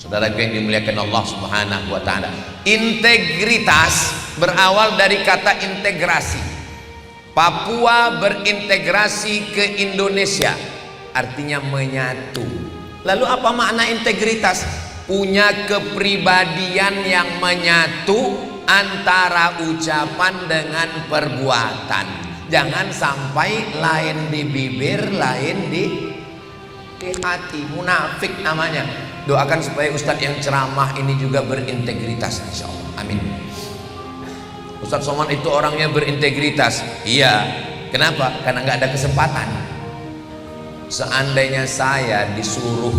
Saudara yang dimuliakan Allah Subhanahu wa taala, integritas berawal dari kata integrasi. Papua berintegrasi ke Indonesia, artinya menyatu. Lalu apa makna integritas? Punya kepribadian yang menyatu antara ucapan dengan perbuatan. Jangan sampai lain di bibir, lain di hati. Munafik namanya. Doakan supaya Ustadz yang ceramah ini juga berintegritas, insya Allah. Amin. Ustadz Somad itu orangnya berintegritas. Iya. Kenapa? Karena nggak ada kesempatan. Seandainya saya disuruh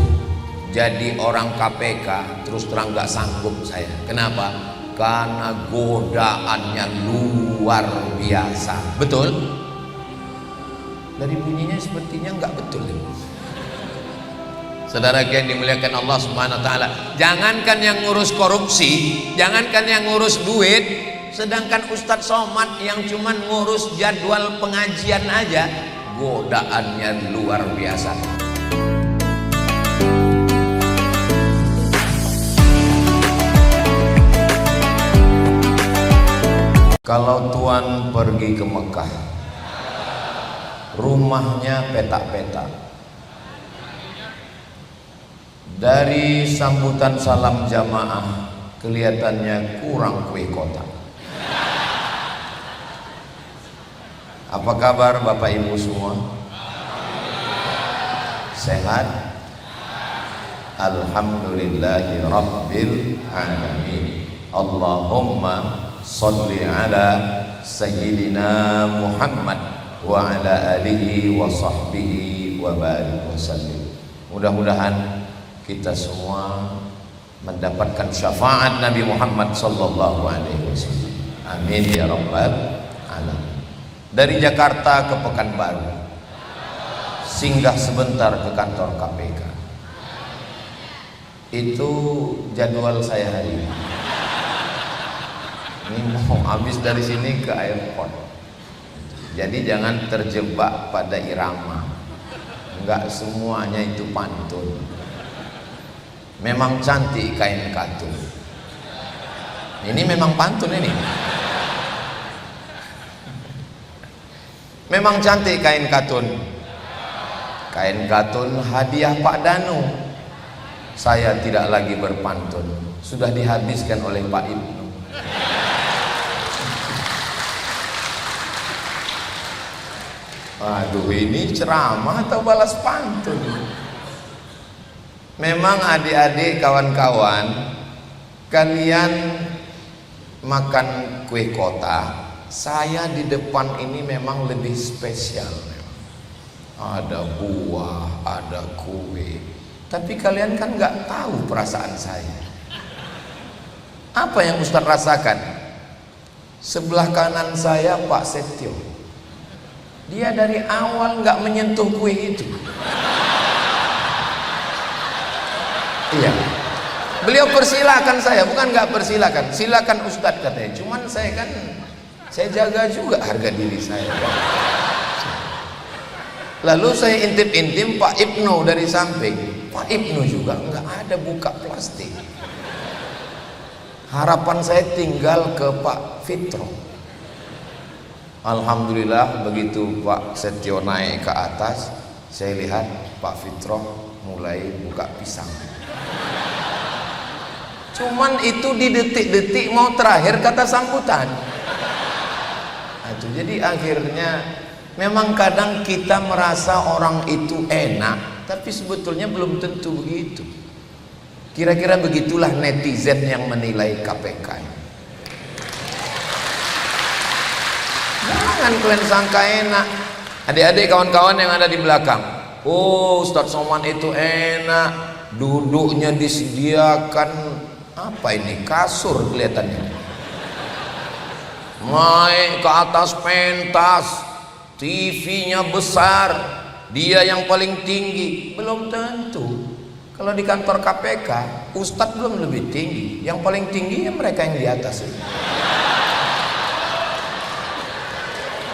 jadi orang KPK, terus terang nggak sanggup saya. Kenapa? Karena godaannya luar biasa. Betul? Dari bunyinya sepertinya nggak betul ini. Saudara yang dimuliakan Allah Subhanahu wa taala, jangankan yang ngurus korupsi, jangankan yang ngurus duit, sedangkan Ustadz Somad yang cuman ngurus jadwal pengajian aja, godaannya luar biasa. Kalau Tuan pergi ke Mekah, rumahnya petak-petak. Dari sambutan salam jamaah kelihatannya kurang kue kotak. Apa kabar Bapak Ibu semua? Sehat? Alhamdulillahi Rabbil Alamin. Allahumma salli ala Sayyidina Muhammad wa ala alihi wa sahbihi wa barik wa sallim. Mudah-mudahan kita semua mendapatkan syafaat Nabi Muhammad sallallahu alaihi wasallam. Amin ya rabbal alamin. Dari Jakarta ke Pekanbaru, singgah sebentar ke kantor KPK. Itu jadwal saya hari ini. Ini mau habis dari sini ke airport. Jadi jangan terjebak pada irama. Enggak semuanya itu pantun. Memang cantik kain katun. Ini memang pantun ini. Memang cantik kain katun. Kain katun hadiah Pak Danu. Saya tidak lagi berpantun. Sudah dihabiskan oleh Pak Ibnu. Aduh, ini ceramah atau balas pantun? Memang adik-adik kawan-kawan, kalian makan kue kotak, saya di depan ini memang lebih spesial. Ada buah, ada kue, tapi kalian kan nggak tahu perasaan saya. Apa yang Ustadz rasakan? Sebelah kanan saya Pak Setio, dia dari awal nggak menyentuh kue itu. Iya, beliau persilakan saya, bukan nggak persilakan, silakan Ustadz katanya. Cuman saya kan, saya jaga juga harga diri saya. Lalu saya intip-intip Pak Ibnu dari samping. Pak Ibnu juga nggak ada buka plastik. Harapan saya tinggal ke Pak Fitro. Alhamdulillah begitu Pak Setio naik ke atas, saya lihat Pak Fitro mulai buka pisang. Cuman itu di detik-detik mau terakhir kata sambutan. Itu jadi akhirnya memang kadang kita merasa orang itu enak, tapi sebetulnya belum tentu begitu. Kira-kira begitulah netizen yang menilai KPK. Jangan kalian sangka enak. Adik-adik kawan-kawan yang ada di belakang, oh Ustadz Somad itu enak, duduknya disediakan apa ini, kasur kelihatannya, naik ke atas pentas, TV-nya besar, dia yang paling tinggi. Belum tentu. Kalau di kantor KPK Ustadz belum lebih tinggi, yang paling tinggi ya mereka yang di atas ini.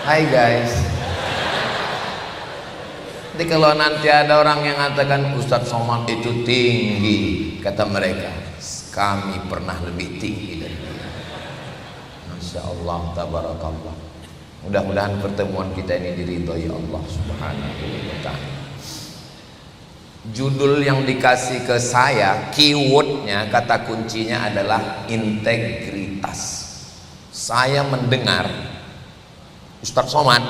Hai guys, Jadi kalau nanti ada orang yang mengatakan Ustadz Somad itu tinggi, kata mereka, kami pernah lebih tinggi dari dia. Masya Allah, tabarakallah. Mudah-mudahan pertemuan kita ini diridhoi Allah Subhanahu wa ta'ala. Judul yang dikasih ke saya, keywordnya, kata kuncinya adalah integritas. Saya mendengar Ustadz Somad,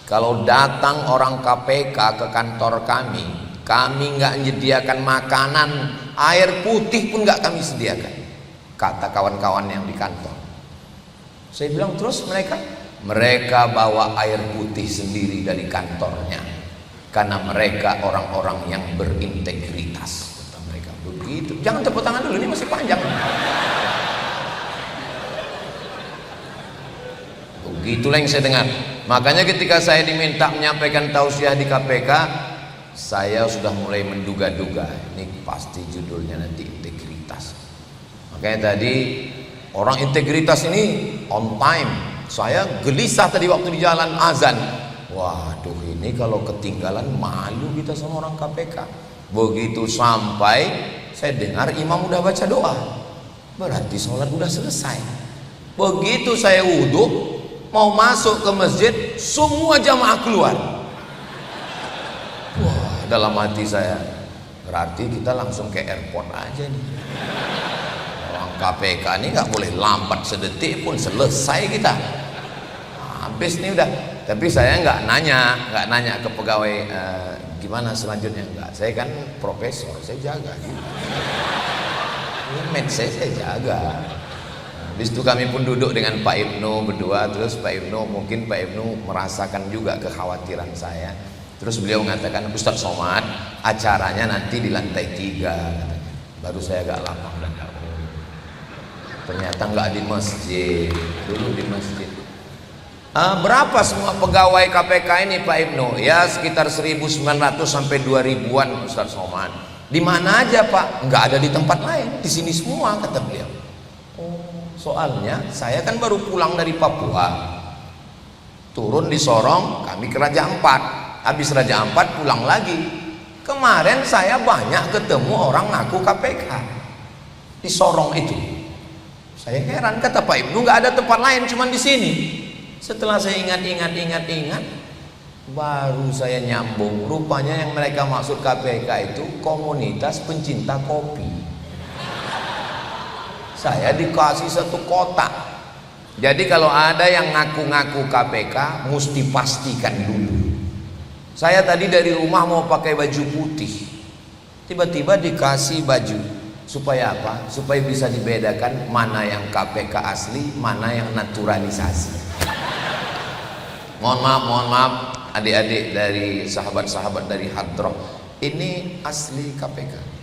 kalau datang orang KPK ke kantor kami nggak menyediakan makanan, air putih pun nggak kami sediakan, kata kawan-kawan yang di kantor. Saya bilang, terus mereka bawa air putih sendiri dari kantornya, karena mereka orang-orang yang berintegritas, kata mereka begitu. Jangan tepuk tangan dulu, ini masih panjang. Begitulah yang saya dengar. Makanya ketika saya diminta menyampaikan tausiah di KPK, saya sudah mulai menduga-duga ini pasti judulnya nanti integritas. Makanya tadi orang integritas ini on time. Saya gelisah tadi waktu di jalan azan. Waduh, ini kalau ketinggalan malu kita sama orang KPK. Begitu sampai saya dengar imam udah baca doa, berarti sholat udah selesai. Begitu saya wudhu mau masuk ke masjid, semua jamaah keluar. Wah, dalam hati saya, berarti kita langsung ke airport aja nih. Orang KPK ini nggak boleh lambat sedetik pun, selesai kita. Habis nih udah. Tapi saya nggak nanya ke pegawai gimana selanjutnya, enggak. Saya kan profesor, saya jaga. Image saya jaga. Habis itu kami pun duduk dengan Pak Ibnu berdua. Terus Pak Ibnu merasakan juga kekhawatiran saya. Terus beliau mengatakan, Ustadz Somad, acaranya nanti di lantai 3 katanya. Baru saya agak lapang dan ternyata nggak di masjid. Dulu di masjid. Berapa semua pegawai KPK ini Pak Ibnu? Ya sekitar 1.900 sampai 2.000-an Ustadz Somad. Di mana aja Pak? Nggak ada di tempat lain, di sini semua, kata beliau. Soalnya saya kan baru pulang dari Papua, turun di Sorong, kami ke Raja Ampat, habis Raja Ampat pulang lagi. Kemarin saya banyak ketemu orang ngaku KPK di Sorong itu. Saya heran, kata Pak Ibnu, nggak ada tempat lain, cuma di sini. Setelah saya ingat, baru saya nyambung. Rupanya yang mereka maksud KPK itu komunitas pencinta kopi. Saya dikasih satu kotak. Jadi kalau ada yang ngaku-ngaku KPK, mesti pastikan dulu. Saya tadi dari rumah mau pakai baju putih, tiba-tiba dikasih baju. Supaya apa? Supaya bisa dibedakan mana yang KPK asli, mana yang naturalisasi. Mohon maaf adik-adik dari sahabat-sahabat dari Hadroh, ini asli KPK.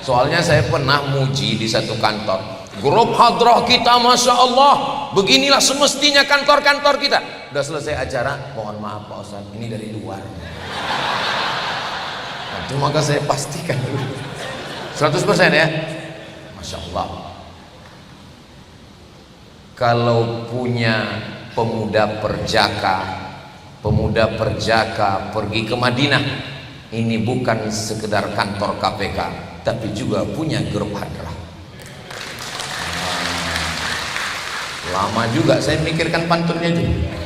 Soalnya saya pernah muji di satu kantor, grup Hadroh kita Masya Allah, beginilah semestinya kantor-kantor kita. Udah selesai acara, mohon maaf Pak Ustaz, ini dari luar. Itu maka saya pastikan dulu 100% ya. Masya Allah. Kalau punya pemuda perjaka pergi ke Madinah, ini bukan sekedar kantor KPK, tapi juga punya grup Hadroh. Lama juga saya mikirkan pantunnya juga.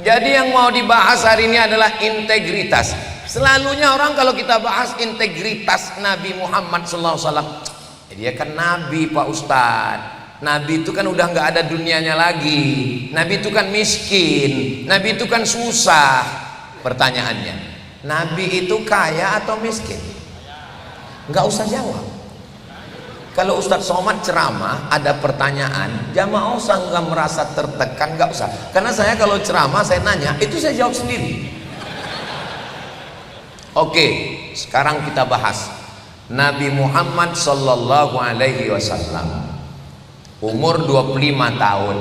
Jadi yang mau dibahas hari ini adalah integritas. Selalunya orang kalau kita bahas integritas Nabi Muhammad SAW, dia kan Nabi Pak Ustadz. Nabi itu kan udah nggak ada dunianya lagi. Nabi itu kan miskin. Nabi itu kan susah. Pertanyaannya, Nabi itu kaya atau miskin? Nggak usah jawab. Kalau Ustadz Somad ceramah ada pertanyaan, jamaah usah nggak merasa tertekan, nggak usah. Karena saya kalau ceramah saya nanya, itu saya jawab sendiri. Oke, sekarang kita bahas Nabi Muhammad Sallallahu Alaihi Wasallam. Umur 25 tahun,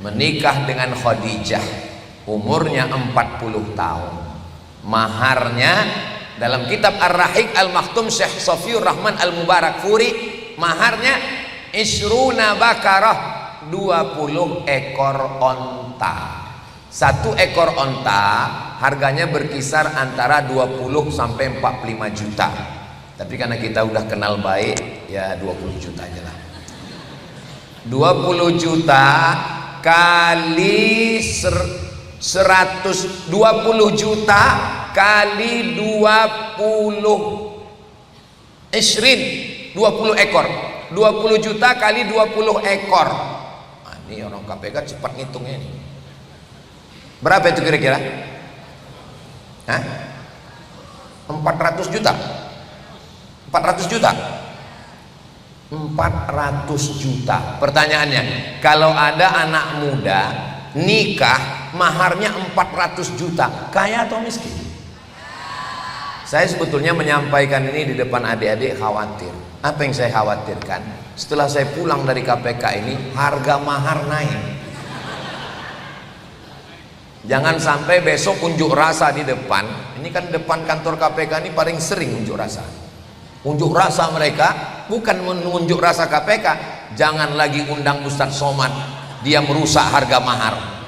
menikah dengan Khadijah, umurnya 40 tahun. Maharnya dalam kitab Ar-Rahiq Al-Maktum Syekh Safiur Rahman Al-Mubarakfuri, maharnya isruna bakarah, 20 ekor onta. Satu ekor onta harganya berkisar antara 20 sampai 45 juta. Tapi karena kita udah kenal baik, ya 20 juta aja lah. 20 juta kali 120 juta kali 20 ekor. 20 juta kali 20 ekor. Nah, ini orang KPK cepat ngitungnya nih. Berapa itu kira-kira? Hah? 400 juta. 400 juta. 400 juta. Pertanyaannya, kalau ada anak muda nikah maharnya 400 juta, kaya atau miskin? Saya sebetulnya menyampaikan ini di depan adik-adik khawatir. Apa yang saya khawatirkan? Setelah saya pulang dari KPK ini, harga mahar naik. Jangan sampai besok unjuk rasa di depan. Ini kan depan kantor KPK ini paling sering unjuk rasa. Unjuk rasa mereka bukan menunjuk rasa KPK. Jangan lagi undang Ustadz Somad, dia merusak harga mahar.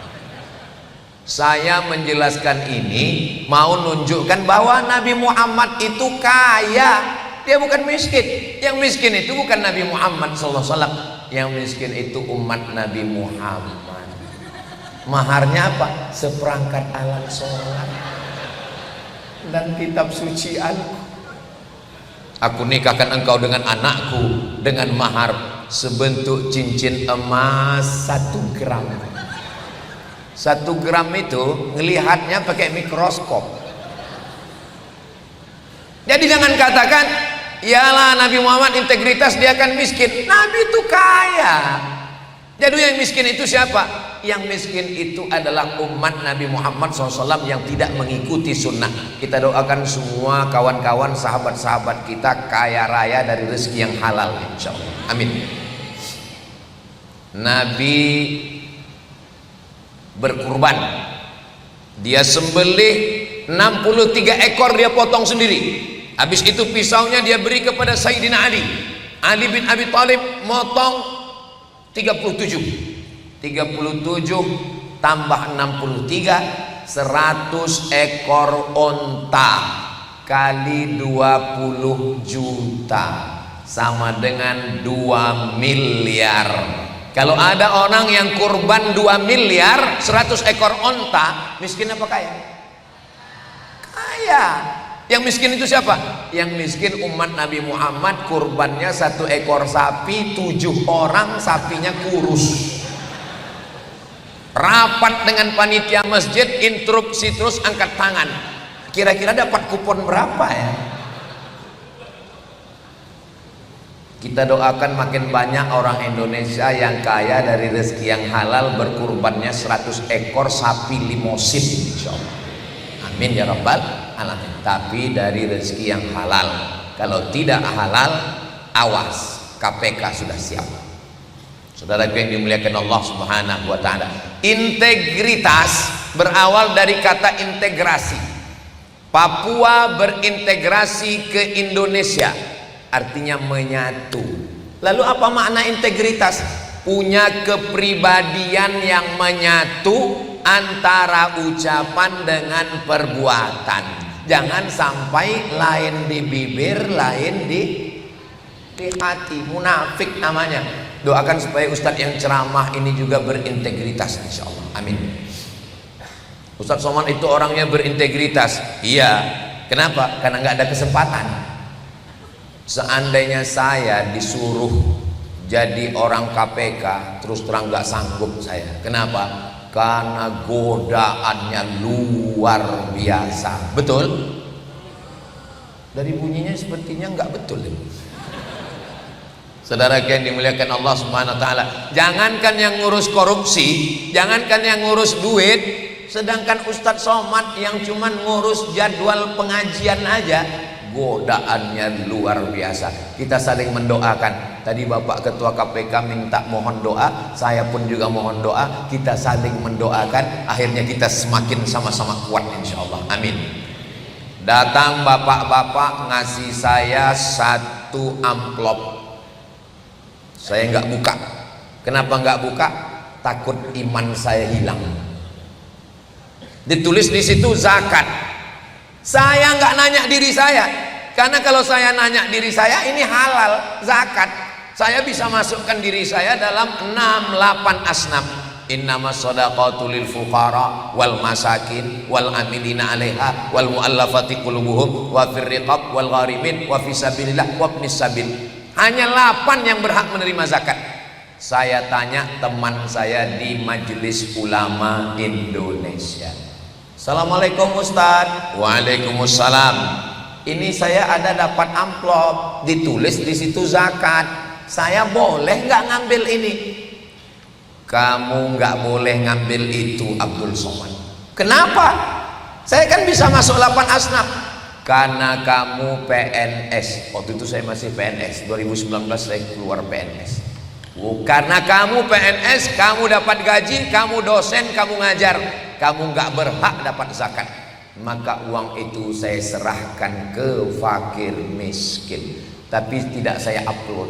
Saya menjelaskan ini mau nunjukkan bahwa Nabi Muhammad itu kaya, dia bukan miskin. Yang miskin itu bukan Nabi Muhammad SAW. Yang miskin itu umat Nabi Muhammad. Maharnya apa? Seperangkat alat sholat dan kitab suci Aku nikahkan engkau dengan anakku dengan mahar sebentuk cincin emas 1 gram. 1 gram itu ngelihatnya pakai mikroskop. Jadi jangan katakan, yalah Nabi Muhammad integritas dia akan miskin. Nabi itu kaya. Jadi yang miskin itu siapa? Yang miskin itu adalah umat Nabi Muhammad SAW yang tidak mengikuti sunnah. Kita doakan semua kawan-kawan, sahabat-sahabat kita kaya raya dari rezeki yang halal, insya Allah. Amin. Nabi berkurban, dia sembelih 63 ekor, dia potong sendiri. Habis itu pisaunya dia beri kepada Sayyidina Ali. Ali bin Abi Thalib motong 37 tambah 63, 100 ekor onta kali 20 juta sama dengan 2 miliar. Kalau ada orang yang kurban 2 miliar 100 ekor onta, miskin apa kaya? Kaya. Yang miskin itu siapa? Yang miskin umat Nabi Muhammad, kurbannya 1 ekor sapi, 7 orang sapinya kurus. Rapat dengan panitia masjid, instruksi terus angkat tangan. Kira-kira dapat kupon berapa ya? Kita doakan makin banyak orang Indonesia yang kaya dari rezeki yang halal, berkurbannya 100 ekor sapi limosin, insyaallah. Amin ya rabbal alamin. Tapi dari rezeki yang halal. Kalau tidak halal, awas, KPK sudah siap. Saudaraku yang dimuliakan Allah Subhanahu wa taala, integritas berawal dari kata integrasi. Papua berintegrasi ke Indonesia, artinya menyatu. Lalu apa makna integritas? Punya kepribadian yang menyatu antara ucapan dengan perbuatan. Jangan sampai lain di bibir, lain di hati. Munafik namanya. Doakan supaya Ustadz yang ceramah ini juga berintegritas, insya Allah. Amin. Ustadz Somad itu orangnya berintegritas. Iya. Kenapa? Karena nggak ada kesempatan. Seandainya saya disuruh jadi orang KPK, terus terang nggak sanggup saya. Kenapa? Karena godaannya luar biasa. Betul? Dari bunyinya sepertinya nggak betul. Saudara yang dimuliakan Allah Subhanahu wa taala, jangankan yang ngurus korupsi, jangankan yang ngurus duit, sedangkan Ustadz Somad yang cuman ngurus jadwal pengajian aja, godaannya luar biasa. Kita saling mendoakan. Tadi Bapak Ketua KPK minta mohon doa, saya pun juga mohon doa. Kita saling mendoakan, akhirnya kita semakin sama-sama kuat, insya Allah. Amin. Datang bapak-bapak ngasih saya 1 amplop. Saya nggak buka. Kenapa nggak buka? Takut iman saya hilang. Ditulis di situ zakat. Saya nggak nanya diri saya, karena kalau saya nanya diri saya ini halal zakat, saya bisa masukkan diri saya dalam 6-8 asnaf. Innamas shadaqatu lil fuqara wal masakin wal amilina 'alaiha wal muallafati qulubuhum wa fir riqab wal gharimin wa fi sabilillah wa ibnis sabil. Hanya 8 yang berhak menerima zakat. Saya tanya teman saya di Majelis Ulama Indonesia. Assalamualaikum Ustaz. Waalaikumsalam. Ini saya ada dapat amplop, ditulis di situ zakat. Saya boleh nggak ngambil ini? Kamu nggak boleh ngambil itu, Abdul Somad. Kenapa? Saya kan bisa masuk 8 asnaf. Karena kamu PNS. Waktu itu saya masih PNS. 2019 saya keluar PNS. Karena kamu PNS, kamu dapat gaji, kamu dosen, kamu ngajar, kamu nggak berhak dapat zakat. Maka uang itu saya serahkan ke fakir miskin, tapi tidak saya upload.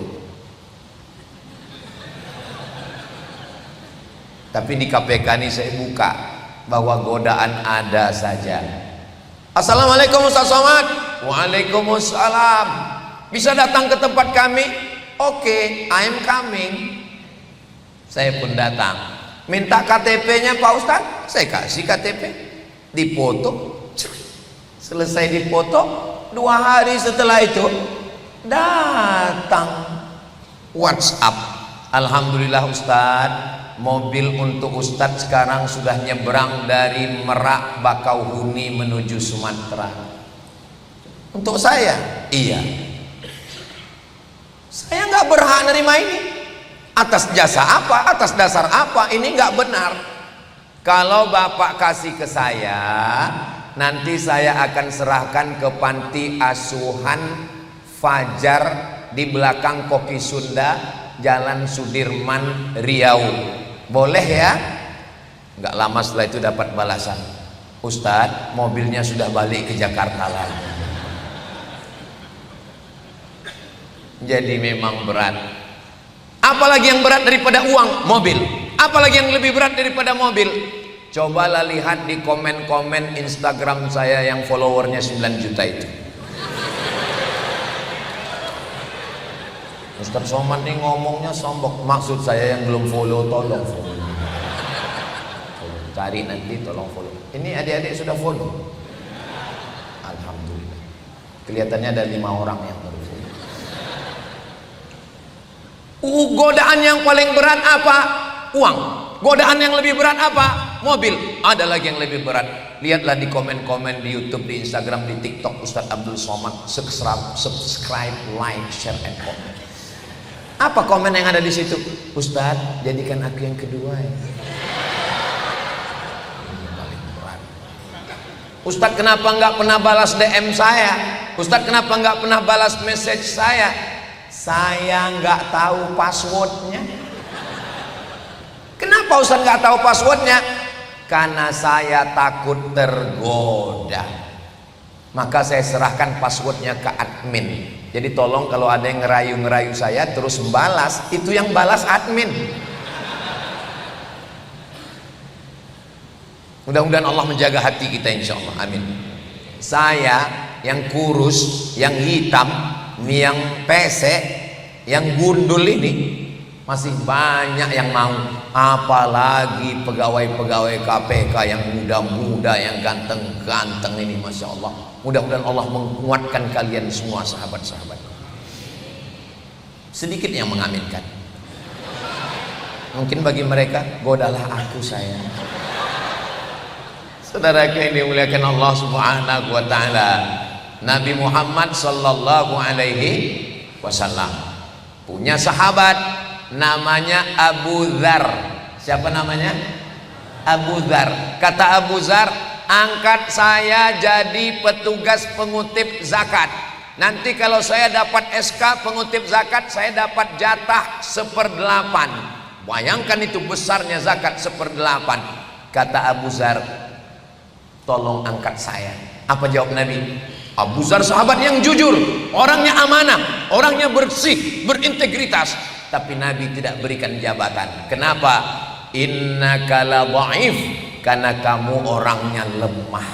Tapi di KPK ini saya buka bahwa godaan ada saja. Assalamualaikum Ustaz Somad. Waalaikumsalam. Bisa datang ke tempat kami? Oke, I'm coming. Saya pun datang. Minta KTP-nya Pak Ustaz, saya kasih KTP. Dipoto. Selesai dipoto, 2 hari setelah itu datang WhatsApp. Alhamdulillah Ustaz, mobil untuk Ustadz sekarang sudah nyebrang dari Merak Bakauheni menuju Sumatera. Untuk saya, iya. Saya nggak berhak nerima ini. Atas jasa apa? Atas dasar apa? Ini nggak benar. Kalau Bapak kasih ke saya, nanti saya akan serahkan ke panti asuhan Fajar di belakang Koki Sunda, Jalan Sudirman, Riau. Boleh ya? Nggak lama setelah itu dapat balasan, Ustadz, mobilnya sudah balik ke Jakarta lagi. Jadi memang berat. Apalagi yang berat daripada uang? Mobil. Apalagi yang lebih berat daripada mobil? Cobalah lihat di komen-komen Instagram saya yang followernya 9 juta itu. Ustaz Somad nih ngomongnya sombong. Maksud saya yang belum follow, tolong follow. Cari nanti, tolong follow. Ini adik-adik sudah follow? Alhamdulillah. Kelihatannya ada 5 orang yang baru follow. Godaan yang paling berat apa? Uang. Godaan yang lebih berat apa? Mobil. Ada lagi yang lebih berat. Lihatlah di komen-komen di YouTube, di Instagram, di TikTok Ustadz Abdul Somad. Subscribe, like, share, and comment. Apa komen yang ada di situ? Ustadz, jadikan aku yang kedua ya. Ini paling berat. Ustadz, kenapa nggak pernah balas DM saya? Ustadz, kenapa nggak pernah balas message saya? Saya nggak tahu passwordnya. Kenapa Ustadz nggak tahu passwordnya? Karena saya takut tergoda. Maka saya serahkan passwordnya ke admin. Jadi tolong kalau ada yang ngerayu-ngerayu saya terus balas, itu yang balas admin. Mudah-mudahan Allah menjaga hati kita insya Allah, amin. Saya yang kurus, yang hitam, yang pesek, yang gundul ini masih banyak yang mau. Apalagi pegawai-pegawai KPK yang muda-muda, yang ganteng-ganteng ini, Masya Allah. Mudah-mudahan Allah menguatkan kalian semua sahabat-sahabat. Sedikit yang mengaminkan. Mungkin bagi mereka, godalah aku sayang. Saudaraku yang dimuliakan Allah Subhanahu wa taala, Nabi Muhammad sallallahu alaihi wasallam punya sahabat namanya Abu Dzar. Siapa namanya? Abu Dzar. Kata Abu Dzar, angkat saya jadi petugas pengutip zakat. Nanti kalau saya dapat SK pengutip zakat, saya dapat jatah 1/8. Bayangkan itu besarnya zakat 1/8. Kata Abu Dzar, tolong angkat saya. Apa jawab Nabi? Abu Dzar sahabat yang jujur, orangnya amanah, orangnya bersih, berintegritas. Tapi Nabi tidak berikan jabatan. Kenapa? Innaka la dhaif, Karena kamu orangnya lemah.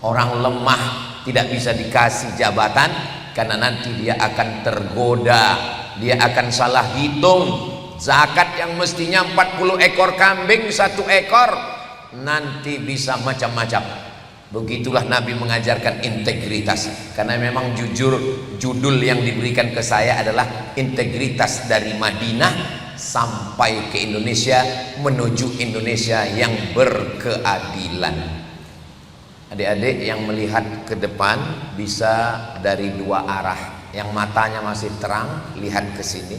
Orang lemah tidak bisa dikasih jabatan, karena nanti dia akan tergoda, dia akan salah hitung. Zakat yang mestinya 40 ekor kambing 1 ekor, nanti bisa macam-macam. Begitulah Nabi mengajarkan integritas. Karena memang jujur, judul yang diberikan ke saya adalah integritas dari Madinah sampai ke Indonesia, menuju Indonesia yang berkeadilan. Adik-adik yang melihat ke depan bisa dari 2 arah. Yang matanya masih terang, lihat ke sini.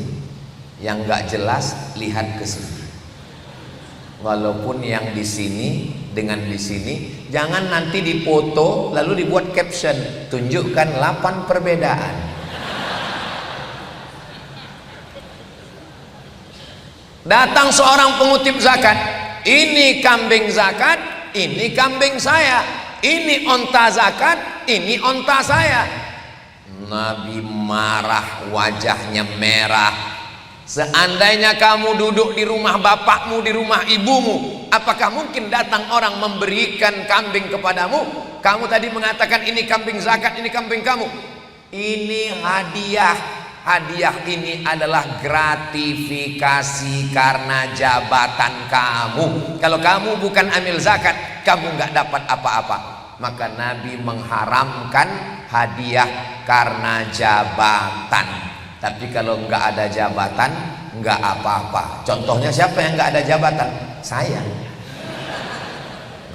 Yang nggak jelas, lihat ke sini. Walaupun yang di sini dengan di sini, jangan nanti dipoto lalu dibuat caption, tunjukkan 8 perbedaan. Datang seorang pengutip zakat, ini kambing zakat, ini kambing saya, ini onta zakat, ini onta saya. Nabi marah, wajahnya merah. Seandainya kamu duduk di rumah bapakmu, di rumah ibumu, apakah mungkin datang orang memberikan kambing kepadamu? Kamu tadi mengatakan ini kambing zakat, ini kambing kamu. Ini hadiah. Hadiah ini adalah gratifikasi karena jabatan kamu. Kalau kamu bukan amil zakat, kamu nggak dapat apa-apa. Maka Nabi mengharamkan hadiah karena jabatan. Tapi kalau nggak ada jabatan, nggak apa-apa. Contohnya siapa yang nggak ada jabatan? Saya.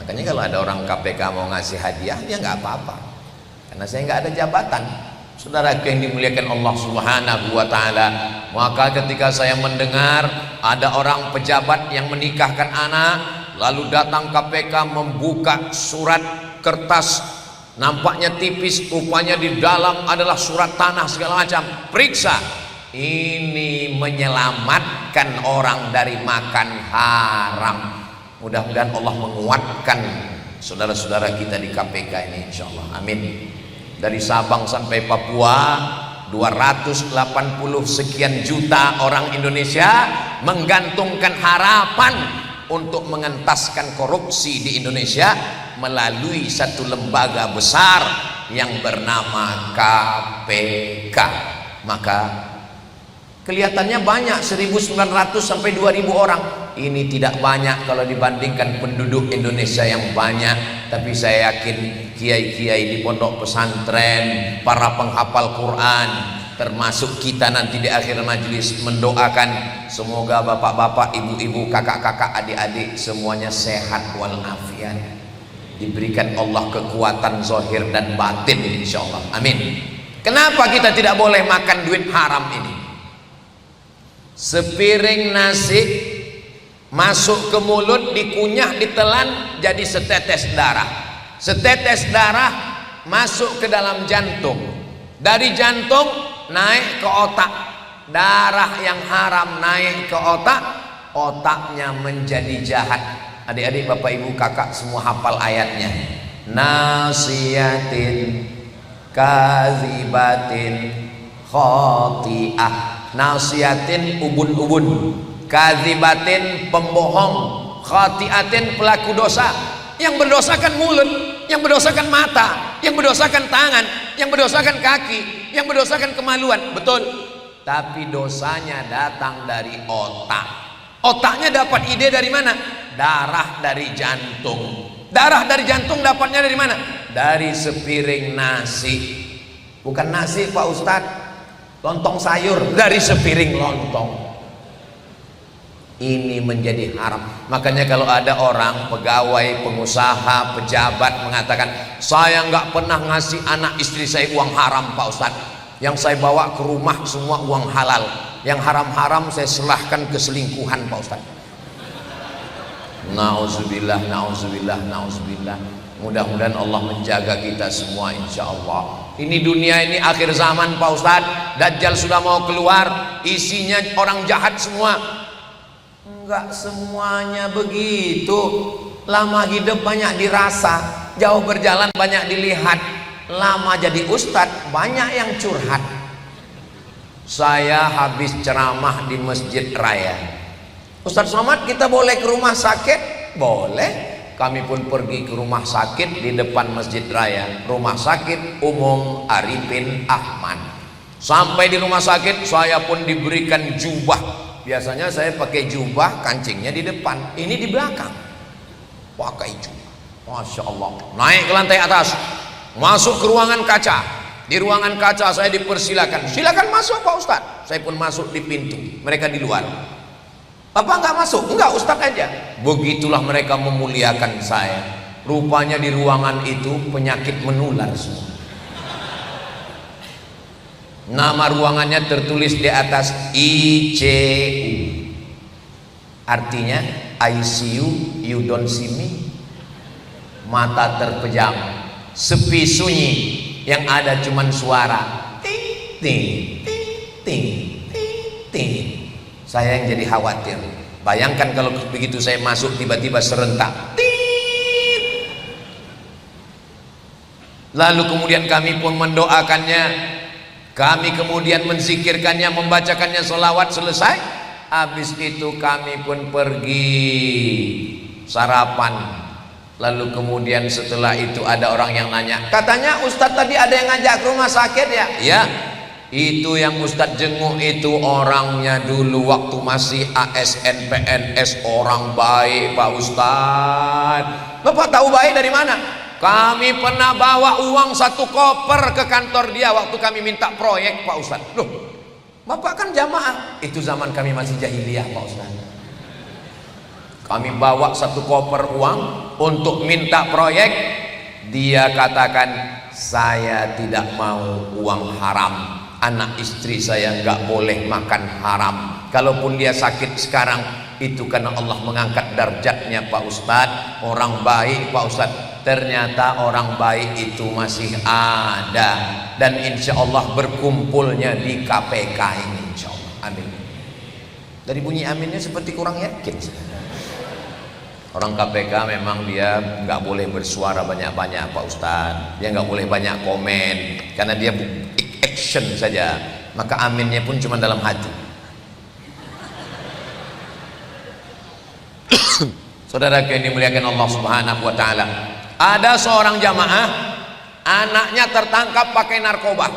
Makanya kalau ada orang KPK mau ngasih hadiah, dia nggak apa-apa. Karena saya nggak ada jabatan. Saudara yang dimuliakan Allah Subhanahu wa ta'ala, maka ketika saya mendengar ada orang pejabat yang menikahkan anak, lalu datang KPK membuka surat kertas, nampaknya tipis, rupanya di dalam adalah surat tanah segala macam, periksa. Ini menyelamatkan orang dari makan haram. Mudah-mudahan Allah menguatkan saudara-saudara kita di KPK ini, insyaallah, amin. Dari Sabang sampai Papua 280 sekian juta orang Indonesia menggantungkan harapan untuk mengentaskan korupsi di Indonesia melalui satu lembaga besar yang bernama KPK. Maka kelihatannya banyak, 1.900 sampai 2.000 orang. Ini tidak banyak kalau dibandingkan penduduk Indonesia yang banyak. Tapi saya yakin kiai-kiai di pondok pesantren, para penghafal Quran, termasuk kita nanti di akhir majelis mendoakan semoga bapak-bapak, ibu-ibu, kakak-kakak, adik-adik semuanya sehat walafiat, diberikan Allah kekuatan zahir dan batin, insyaallah, amin. Kenapa kita tidak boleh makan duit haram ini? Sepiring nasi masuk ke mulut, dikunyah, ditelan, jadi setetes darah. Setetes darah masuk ke dalam jantung, dari jantung naik ke otak. Darah yang haram naik ke otak, otaknya menjadi jahat. Adik-adik, bapak, ibu, kakak semua hafal ayatnya. Nasiyatin kazibatin khoti'ah. Nasiyatin ubun-ubun, kazibatin pembohong, khoti'atin pelaku dosa. Yang berdosakan mulut, yang berdosakan mata, yang berdosakan tangan, yang berdosakan kaki, yang berdosakan kemaluan, betul. Tapi dosanya datang dari otak. Otaknya dapat ide dari mana? Darah dari jantung. Darah dari jantung dapatnya dari mana? Dari sepiring nasi. Bukan nasi Pak Ustadz, lontong sayur, dari sepiring lontong. Ini menjadi haram. Makanya kalau ada orang pegawai, pengusaha, pejabat mengatakan, saya nggak pernah ngasih anak istri saya uang haram Pak Ustadz, yang saya bawa ke rumah semua uang halal, yang haram-haram saya serahkan ke selingkuhan Pak Ustadz. Nauzubillah, nauzubillah, nauzubillah. Mudah-mudahan Allah menjaga kita semua, insya Allah. Ini dunia ini akhir zaman Pak Ustadz, Dajjal sudah mau keluar, isinya orang jahat semua. Enggak semuanya begitu. Lama hidup banyak dirasa, jauh berjalan banyak dilihat. Lama jadi ustadz banyak yang curhat. Saya habis ceramah di Masjid Raya. Ustadz Somad, kita boleh ke rumah sakit? Boleh. kami pun pergi ke rumah sakit di depan Masjid Raya, Rumah Sakit Umum Arifin Ahmad. Sampai di rumah sakit saya pun diberikan jubah. Biasanya saya pakai jubah, kancingnya di depan, ini di belakang pakai jubah. Masya Allah. Naik ke lantai atas, masuk ke ruangan kaca. Di ruangan kaca saya dipersilakan, silakan masuk Pak Ustadz. Saya pun masuk di pintu, mereka di luar. Bapak nggak masuk? Enggak, Ustadz aja. Begitulah mereka memuliakan saya. Rupanya di ruangan itu penyakit menular semua. Nama ruangannya tertulis di atas ICU. Artinya ICU, you don't see me. Mata terpejam, sepi sunyi, yang ada cuman suara ting ting ting ting ting ting. Saya yang jadi khawatir. Bayangkan kalau begitu saya masuk tiba-tiba serentak tit. Lalu kemudian kami pun mendoakannya, kami kemudian menzikirkannya, membacakannya sholawat, selesai. Habis itu kami pun pergi sarapan. Lalu kemudian setelah itu ada orang yang nanya, katanya Ustadz tadi ada yang ngajak ke rumah sakit ya? Ya, itu yang Ustadz jenguk itu orangnya dulu waktu masih ASN PNS, orang baik Pak Ustadz. Bapak tahu baik dari mana? Kami pernah bawa uang 1 koper ke kantor dia waktu kami minta proyek Pak Ustadz. Loh, Bapak kan jamaah. Itu zaman kami masih jahiliyah Pak Ustadz. Kami bawa 1 koper uang untuk minta proyek. Dia katakan, saya tidak mau uang haram. Anak istri saya nggak boleh makan haram. Kalaupun dia sakit sekarang, itu karena Allah mengangkat darjatnya Pak Ustadz. Orang baik Pak Ustadz. Ternyata orang baik itu masih ada. Dan insya Allah berkumpulnya di KPK ini, insya Allah. Amin. Dari bunyi aminnya seperti kurang yakin. Orang KPK memang dia nggak boleh bersuara banyak-banyak Pak Ustadz. Dia nggak boleh banyak komen karena dia action saja. Maka aminnya pun cuma dalam hati. Saudara yang dimuliakan Allah Subhanahu wa taala, ada seorang jamaah anaknya tertangkap pakai narkoba.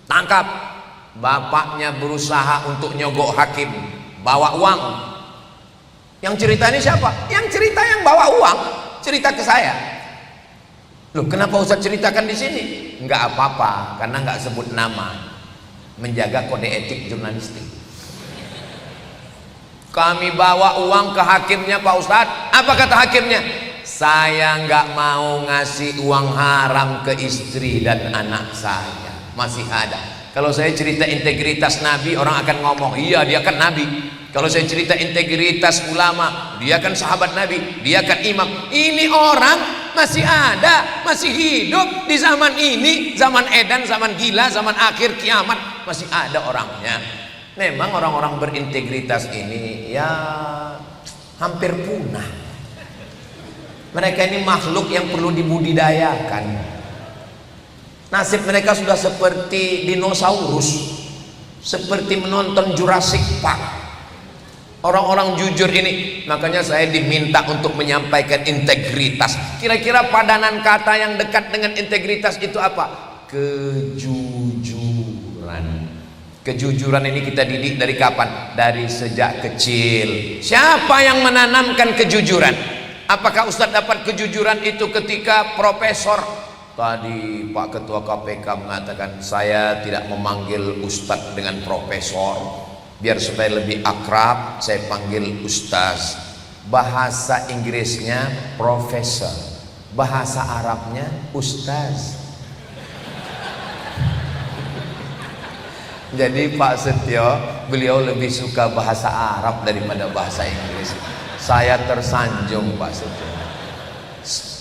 Tangkap. Bapaknya berusaha untuk nyogok hakim, bawa uang. Yang cerita ini siapa? Yang cerita yang bawa uang, cerita ke saya. Loh, kenapa Ustaz ceritakan di sini? Enggak apa-apa, karena enggak sebut nama. Menjaga kode etik jurnalistik. Kami bawa uang ke hakimnya Pak Ustaz. Apa kata hakimnya? Saya enggak mau ngasih uang haram ke istri dan anak saya. Masih ada. Kalau saya cerita integritas Nabi, orang akan ngomong, iya dia kan Nabi. Kalau saya cerita integritas ulama, dia kan sahabat Nabi, dia kan imam. Ini orang masih ada, masih hidup di zaman ini, zaman edan, zaman gila, zaman akhir kiamat, masih ada orangnya. Memang orang-orang berintegritas ini ya hampir punah. Mereka ini makhluk yang perlu dibudidayakan. Nasib mereka sudah seperti dinosaurus, seperti menonton Jurassic Park. Orang-orang jujur ini, makanya saya diminta untuk menyampaikan integritas. Kira-kira padanan kata yang dekat dengan integritas itu apa? Kejujuran. Kejujuran ini kita didik dari kapan? Dari sejak kecil. Siapa yang menanamkan kejujuran? Apakah Ustadz dapat kejujuran itu ketika profesor? Tadi Pak Ketua KPK mengatakan saya tidak memanggil Ustadz dengan profesor. Biar supaya lebih akrab saya panggil Ustaz. Bahasa Inggrisnya profesor, bahasa Arabnya Ustaz. Jadi Pak Setio, beliau lebih suka bahasa Arab daripada bahasa Inggris. Saya tersanjung Pak Setio.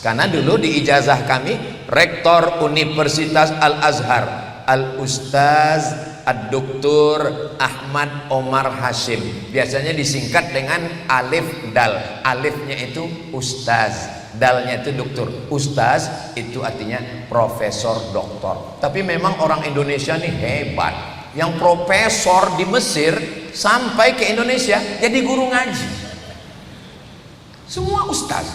Karena dulu di ijazah kami, Rektor Universitas Al-Azhar, Al-Ustaz Ad-Doktor Ahmad Omar Hashim, biasanya disingkat dengan alif dal. Alifnya itu Ustaz, dalnya itu doktor. Ustaz itu artinya profesor doktor. Tapi memang orang Indonesia nih hebat. Yang profesor di Mesir sampai ke Indonesia jadi guru ngaji. Semua ustaz.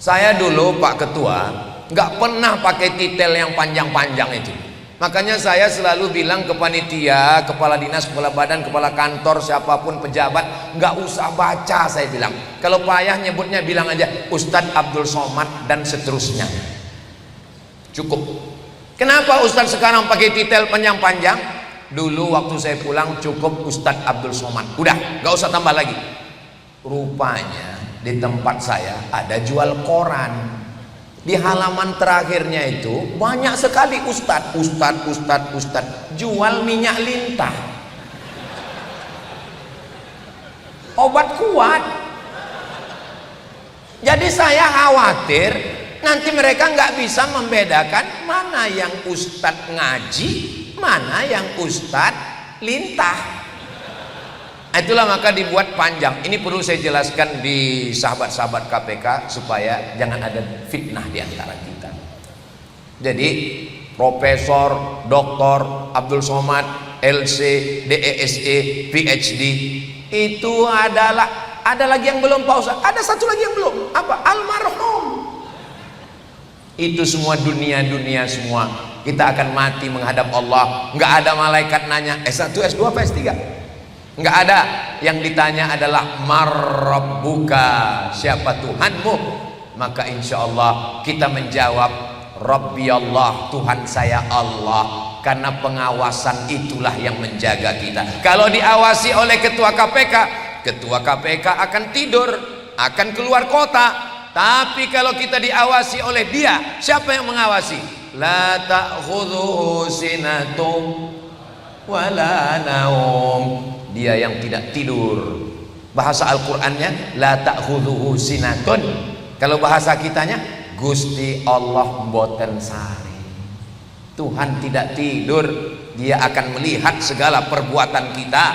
Saya dulu Pak Ketua nggak pernah pakai titel yang panjang-panjang itu. Makanya saya selalu bilang ke panitia, kepala dinas, kepala badan, kepala kantor, siapapun pejabat, nggak usah baca, saya bilang. Kalau payah nyebutnya bilang aja Ustadz Abdul Somad dan seterusnya. Cukup. Kenapa Ustadz sekarang pakai titel panjang-panjang? Dulu waktu saya pulang cukup Ustadz Abdul Somad. Udah, nggak usah tambah lagi. Rupanya di tempat saya ada jual koran. Di halaman terakhirnya itu banyak sekali ustadz jual minyak lintah, obat kuat. Jadi saya khawatir nanti mereka nggak bisa membedakan mana yang ustadz ngaji, mana yang ustadz lintah. Itulah maka dibuat panjang. Ini perlu saya jelaskan di sahabat-sahabat KPK supaya jangan ada fitnah di antara kita. Jadi Profesor Dr. Abdul Somad LC DESE PhD itu adalah, ada lagi yang belum Pak Ustaz, ada satu lagi yang belum, apa? Almarhum. Itu semua dunia semua. Kita akan mati menghadap Allah. Nggak ada malaikat nanya S1, S2, apa S3. Nggak ada. Yang ditanya adalah marrabbuka, siapa Tuhanmu? Maka insya Allah kita menjawab Rabbi Allah, Tuhan saya Allah. Karena pengawasan itulah yang menjaga kita. Kalau diawasi oleh ketua KPK akan tidur, akan keluar kota. Tapi kalau kita diawasi oleh dia, siapa yang mengawasi? La ta'khudhuhu sinatum wala naum. Dia yang tidak tidur. Bahasa Al-Qur'annya la ta'khudhuhu sinatun. Kalau bahasa kitanya Gusti Allah mboten sare. Tuhan tidak tidur, dia akan melihat segala perbuatan kita.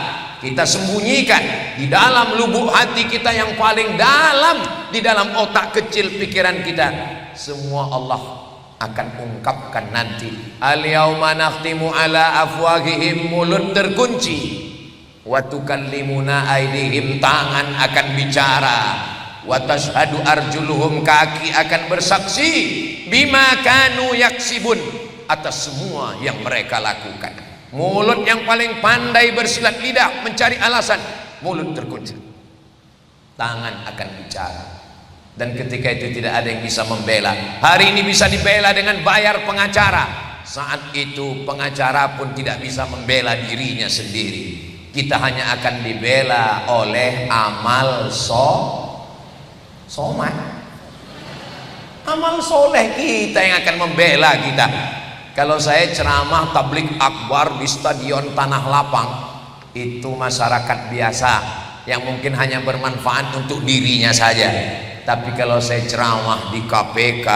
Kita sembunyikan di dalam lubuk hati kita yang paling dalam, di dalam otak kecil pikiran kita. Semua Allah akan ungkapkan nanti. Al-yauma nakhtimu ala afwahihim, mulut terkunci. Wa tukallimuna aydihim, tangan akan bicara. Wa tashhadu arjuluhum, kaki akan bersaksi. Bima kanu yaksibun, atas semua yang mereka lakukan. Mulut yang paling pandai bersilat lidah mencari alasan, mulut terkunci. Tangan akan bicara. Dan ketika itu tidak ada yang bisa membela. Hari ini bisa dibela dengan bayar pengacara. Saat itu pengacara pun tidak bisa membela dirinya sendiri. Kita hanya akan dibela oleh amal somad. Amal soleh kita yang akan membela kita. Kalau saya ceramah tablik akbar di stadion Tanah Lapang, itu masyarakat biasa yang mungkin hanya bermanfaat untuk dirinya saja. Tapi kalau saya ceramah di KPK,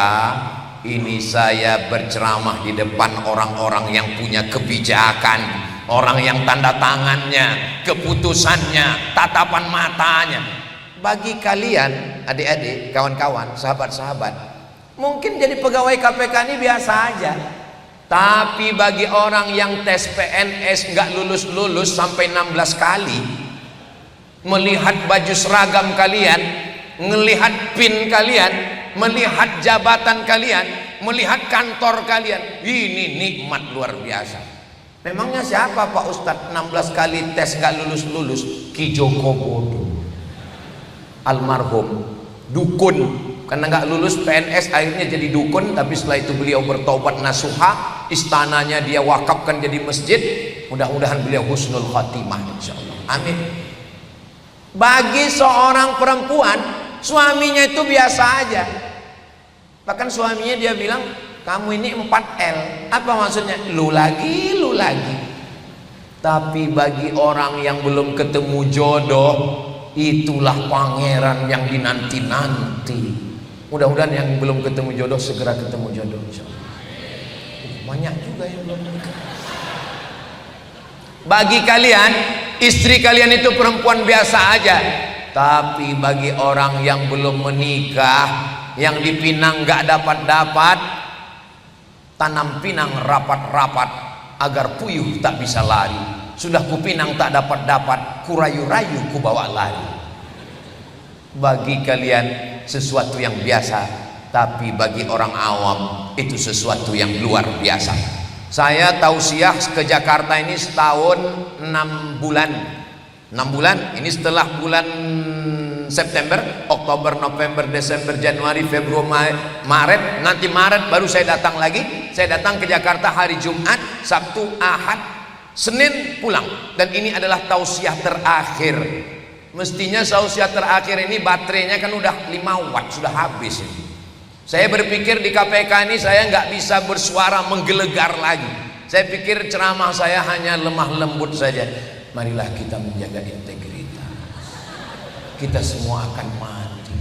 ini saya berceramah di depan orang-orang yang punya kebijakan, orang yang tanda tangannya, keputusannya, tatapan matanya. Bagi kalian adik-adik, kawan-kawan, sahabat-sahabat, mungkin jadi pegawai KPK ini biasa aja. Tapi bagi orang yang tes PNS nggak lulus-lulus sampai 16 kali, melihat baju seragam kalian, melihat PIN kalian, melihat jabatan kalian, melihat kantor kalian, ini nikmat luar biasa. Memangnya siapa Pak Ustadz 16 kali tes nggak lulus-lulus? Ki Joko Bodo, almarhum, dukun. Karena nggak lulus PNS akhirnya jadi dukun, tapi setelah itu beliau bertobat nasuha, istananya dia wakafkan jadi masjid. Mudah-mudahan beliau husnul khatimah insyaallah. Amin. Bagi seorang perempuan, suaminya itu biasa aja. Bahkan suaminya dia bilang, kamu ini 4L. Apa maksudnya? Lu lagi, lu lagi. Tapi bagi orang yang belum ketemu jodoh, itulah pangeran yang dinanti-nanti. Mudah-mudahan yang belum ketemu jodoh segera ketemu jodoh insyaallah. Banyak juga yang belum menikah. Bagi kalian, istri kalian itu perempuan biasa aja. Tapi bagi orang yang belum menikah, yang dipinang gak dapat-dapat, tanam pinang rapat-rapat agar puyuh tak bisa lari. Sudah kupinang tak dapat-dapat, kurayu-rayu ku bawa lari. Bagi kalian sesuatu yang biasa, tapi bagi orang awam itu sesuatu yang luar biasa. Saya tausiah ke Jakarta ini setahun 6 bulan. 6 bulan ini setelah bulan September, Oktober, November, Desember, Januari, Februari, Maret. Nanti Maret baru saya datang lagi. Saya datang ke Jakarta hari Jumat, Sabtu, Ahad, Senin pulang. Dan ini adalah tausiah terakhir. Mestinya tausiah terakhir ini baterainya kan udah 5 watt, sudah habis ini. Saya berpikir di KPK ini saya nggak bisa bersuara menggelegar lagi. Saya pikir ceramah saya hanya lemah lembut saja. Marilah kita menjaga integritas. Kita semua akan mati.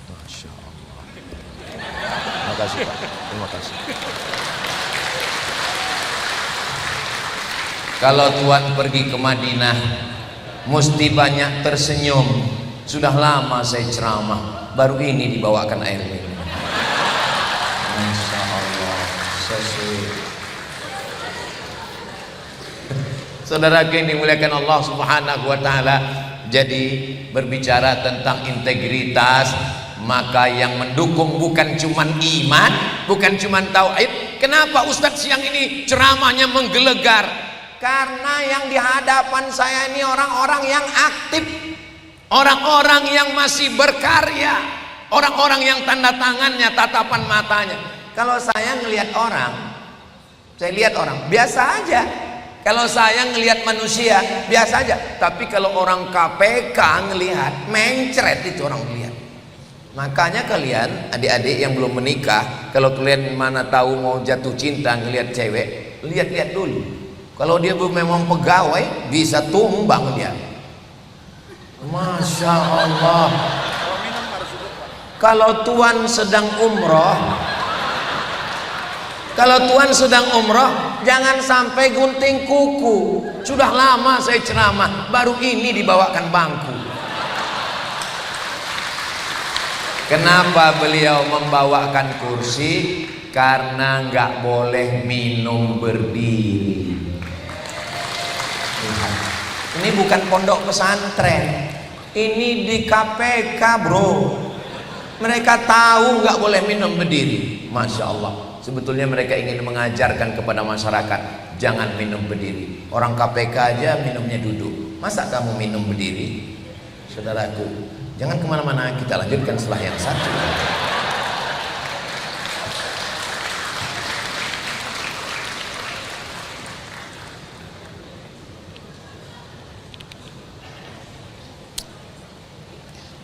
Masya Allah. Terima kasih Pak. Terima kasih. Kalau Tuhan pergi ke Madinah, mesti banyak tersenyum. Sudah lama saya ceramah, baru ini dibawakan air minum. Masya Allah. Saudara yang dimuliakan Allah Subhanahu wa taala, jadi berbicara tentang integritas, maka yang mendukung bukan cuman iman, bukan cuman tauhid. Kenapa Ustadz siang ini ceramahnya menggelegar? Karena yang di hadapan saya ini orang-orang yang aktif, orang-orang yang masih berkarya, orang-orang yang tanda tangannya, tatapan matanya. Kalau saya ngelihat orang, saya lihat orang biasa aja. Kalau saya ngelihat manusia biasa aja. Tapi kalau orang KPK ngelihat, mencret itu orang lihat. Makanya kalian adik-adik yang belum menikah, kalau kalian mana tahu mau jatuh cinta ngelihat cewek, lihat-lihat dulu. Kalau dia memang pegawai, bisa tumbang dia. Masya Allah. Kalau Tuhan sedang umroh, kalau Tuhan sedang umroh, jangan sampai gunting kuku. Sudah lama saya ceramah, baru ini dibawakan bangku. Kenapa beliau membawakan kursi? Karena nggak boleh minum berdiri. Ini bukan pondok pesantren, ini di KPK bro. Mereka tahu nggak boleh minum berdiri. Masya Allah. Sebetulnya mereka ingin mengajarkan kepada masyarakat jangan minum berdiri. Orang KPK aja minumnya duduk, masa kamu minum berdiri? Saudaraku, jangan kemana-mana, kita lanjutkan setelah yang satu.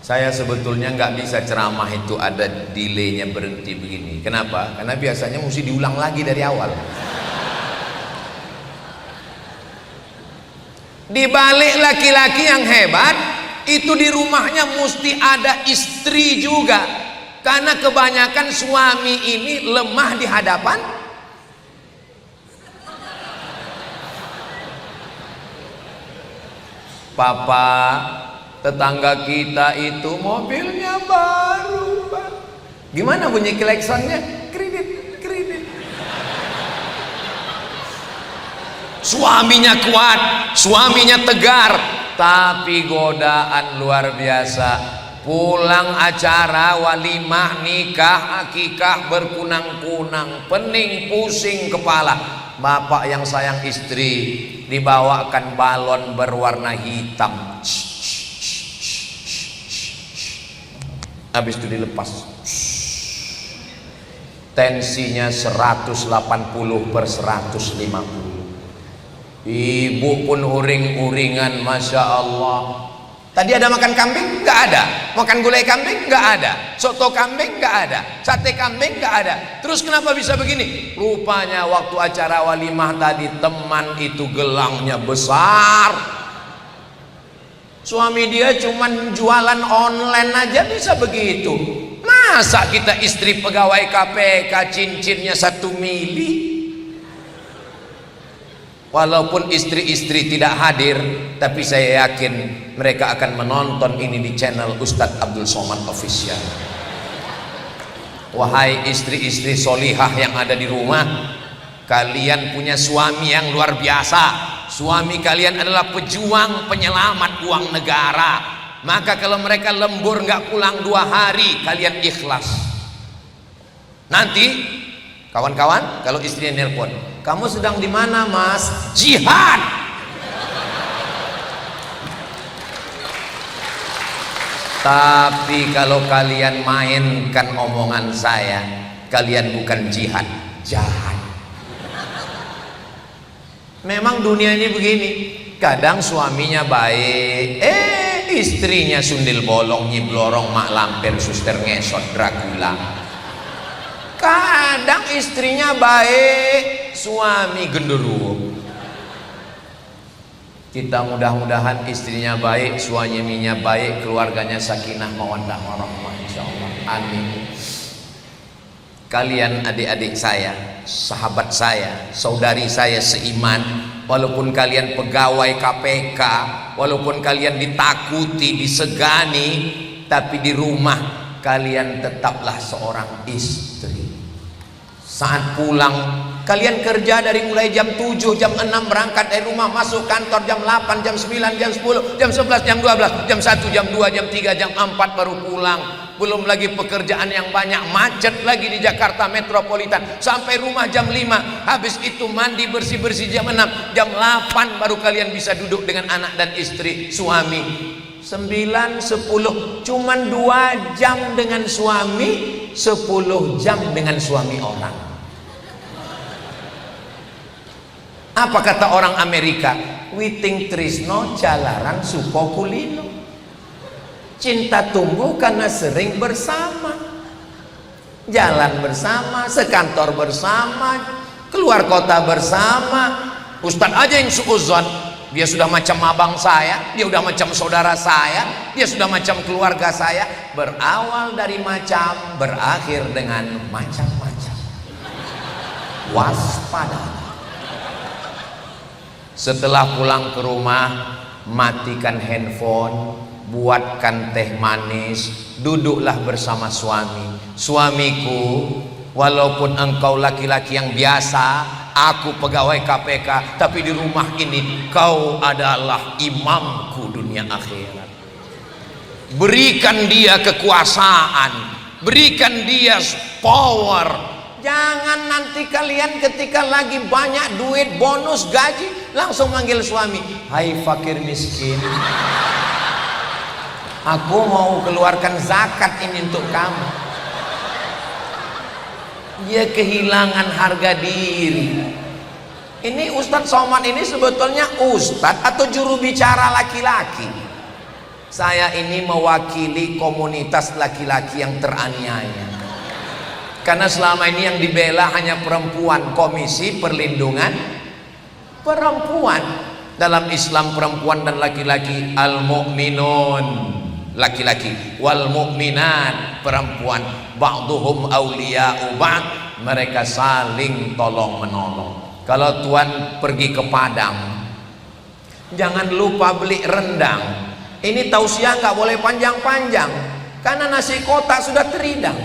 Saya sebetulnya nggak bisa ceramah itu ada delaynya berhenti begini. Kenapa? Karena biasanya mesti diulang lagi dari awal. Di balik laki-laki yang hebat, itu di rumahnya mesti ada istri juga. Karena kebanyakan suami ini lemah di hadapan papa. Tetangga kita itu mobilnya baru, Pak. Gimana bunyi klaksonnya? Kredit, kredit. Suaminya kuat, suaminya tegar, tapi godaan luar biasa. Pulang acara walimah, nikah, akikah berkunang-kunang, pening, pusing kepala. Bapak yang sayang istri dibawakan balon berwarna hitam. Habis itu dilepas, tensinya 180/150. Ibu pun uring-uringan, Masya Allah. Tadi ada makan kambing? Nggak ada. Makan gulai kambing? Nggak ada. Soto kambing? Nggak ada. Sate kambing? Nggak ada. Terus kenapa bisa begini? Rupanya waktu acara walimah tadi teman itu gelangnya besar. Suami dia cuman jualan online aja bisa begitu. Masa kita istri pegawai KPK cincinnya 1 mili? Walaupun istri-istri tidak hadir, tapi saya yakin mereka akan menonton ini di channel Ustadz Abdul Somad Official. Wahai istri-istri solihah yang ada di rumah, kalian punya suami yang luar biasa. Suami kalian adalah pejuang penyelamat uang negara. Maka kalau mereka lembur nggak pulang 2 hari, kalian ikhlas. Nanti kawan-kawan kalau istrinya nelpon, kamu sedang di mana mas? Jihad. Tapi kalau kalian mainkan omongan saya, kalian bukan jihad, jahat. Memang dunia ini begini, kadang suaminya baik, istrinya sundil bolong, nyiblorong, mak lampir, suster ngesot, Dracula. Kadang istrinya baik, suami genderuwo. Kita mudah-mudahan istrinya baik, suaminya baik, keluarganya sakinah mawaddah warahmah, insyaallah. Amin. Kalian adik-adik saya, sahabat saya, saudari saya seiman, walaupun kalian pegawai KPK, walaupun kalian ditakuti, disegani, tapi di rumah kalian tetaplah seorang istri. Saat pulang, kalian kerja dari mulai jam 7, jam 6 berangkat dari rumah, masuk kantor jam 8, jam 9, jam 10, jam 11, jam 12, jam 1, jam 2, jam 3, jam 4 baru pulang. Belum lagi pekerjaan yang banyak, macet lagi di Jakarta metropolitan, sampai rumah jam 5, habis itu mandi bersih-bersih jam 6, jam 8 baru kalian bisa duduk dengan anak dan istri, suami. 9, 10, cuman 2 jam dengan suami, 10 jam dengan suami orang. Apa kata orang Amerika? Witing trisno jalaran suko kulino. Cinta tumbuh karena sering bersama, jalan bersama, sekantor bersama, keluar kota bersama. Ustadz aja yang suuzon, dia sudah macam abang saya, dia sudah macam saudara saya, dia sudah macam keluarga saya. Berawal dari macam, berakhir dengan macam-macam. Waspada. Setelah pulang ke rumah, matikan handphone, buatkan teh manis, duduklah bersama suami. Suamiku, walaupun engkau laki-laki yang biasa, aku pegawai KPK, tapi di rumah ini kau adalah imamku dunia akhirat. Berikan dia kekuasaan, berikan dia power. Jangan nanti kalian ketika lagi banyak duit, bonus, gaji, langsung manggil suami, hai fakir miskin, aku mau keluarkan zakat ini untuk kamu. Dia kehilangan harga diri. Ini Ustadz Somad ini sebetulnya Ustadz atau juru bicara laki-laki? Saya ini mewakili komunitas laki-laki yang teraniaya. Karena selama ini yang dibela hanya perempuan, Komisi Perlindungan Perempuan. Dalam Islam perempuan dan laki-laki, al-mu'minun laki-laki, wal mu'minat perempuan, ba'duhum awliya'u ba'd, mereka saling tolong menolong. Kalau tuan pergi ke Padang, jangan lupa beli rendang. Ini tausiah nggak boleh panjang-panjang, karena nasi kotak sudah teridang.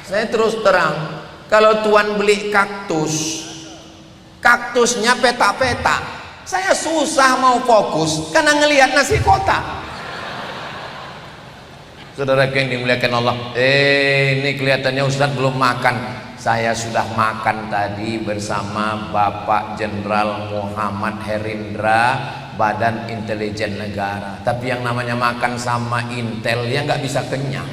Saya terus terang, kalau tuan beli kaktus, kaktusnya petak-petak, saya susah mau fokus karena ngelihat nasi kotak. Saudara yang dimuliakan Allah, ini kelihatannya Ustadz belum makan. Saya sudah makan tadi bersama Bapak Jenderal Muhammad Herindra, Badan Intelijen Negara. Tapi yang namanya makan sama Intel ya nggak bisa kenyang.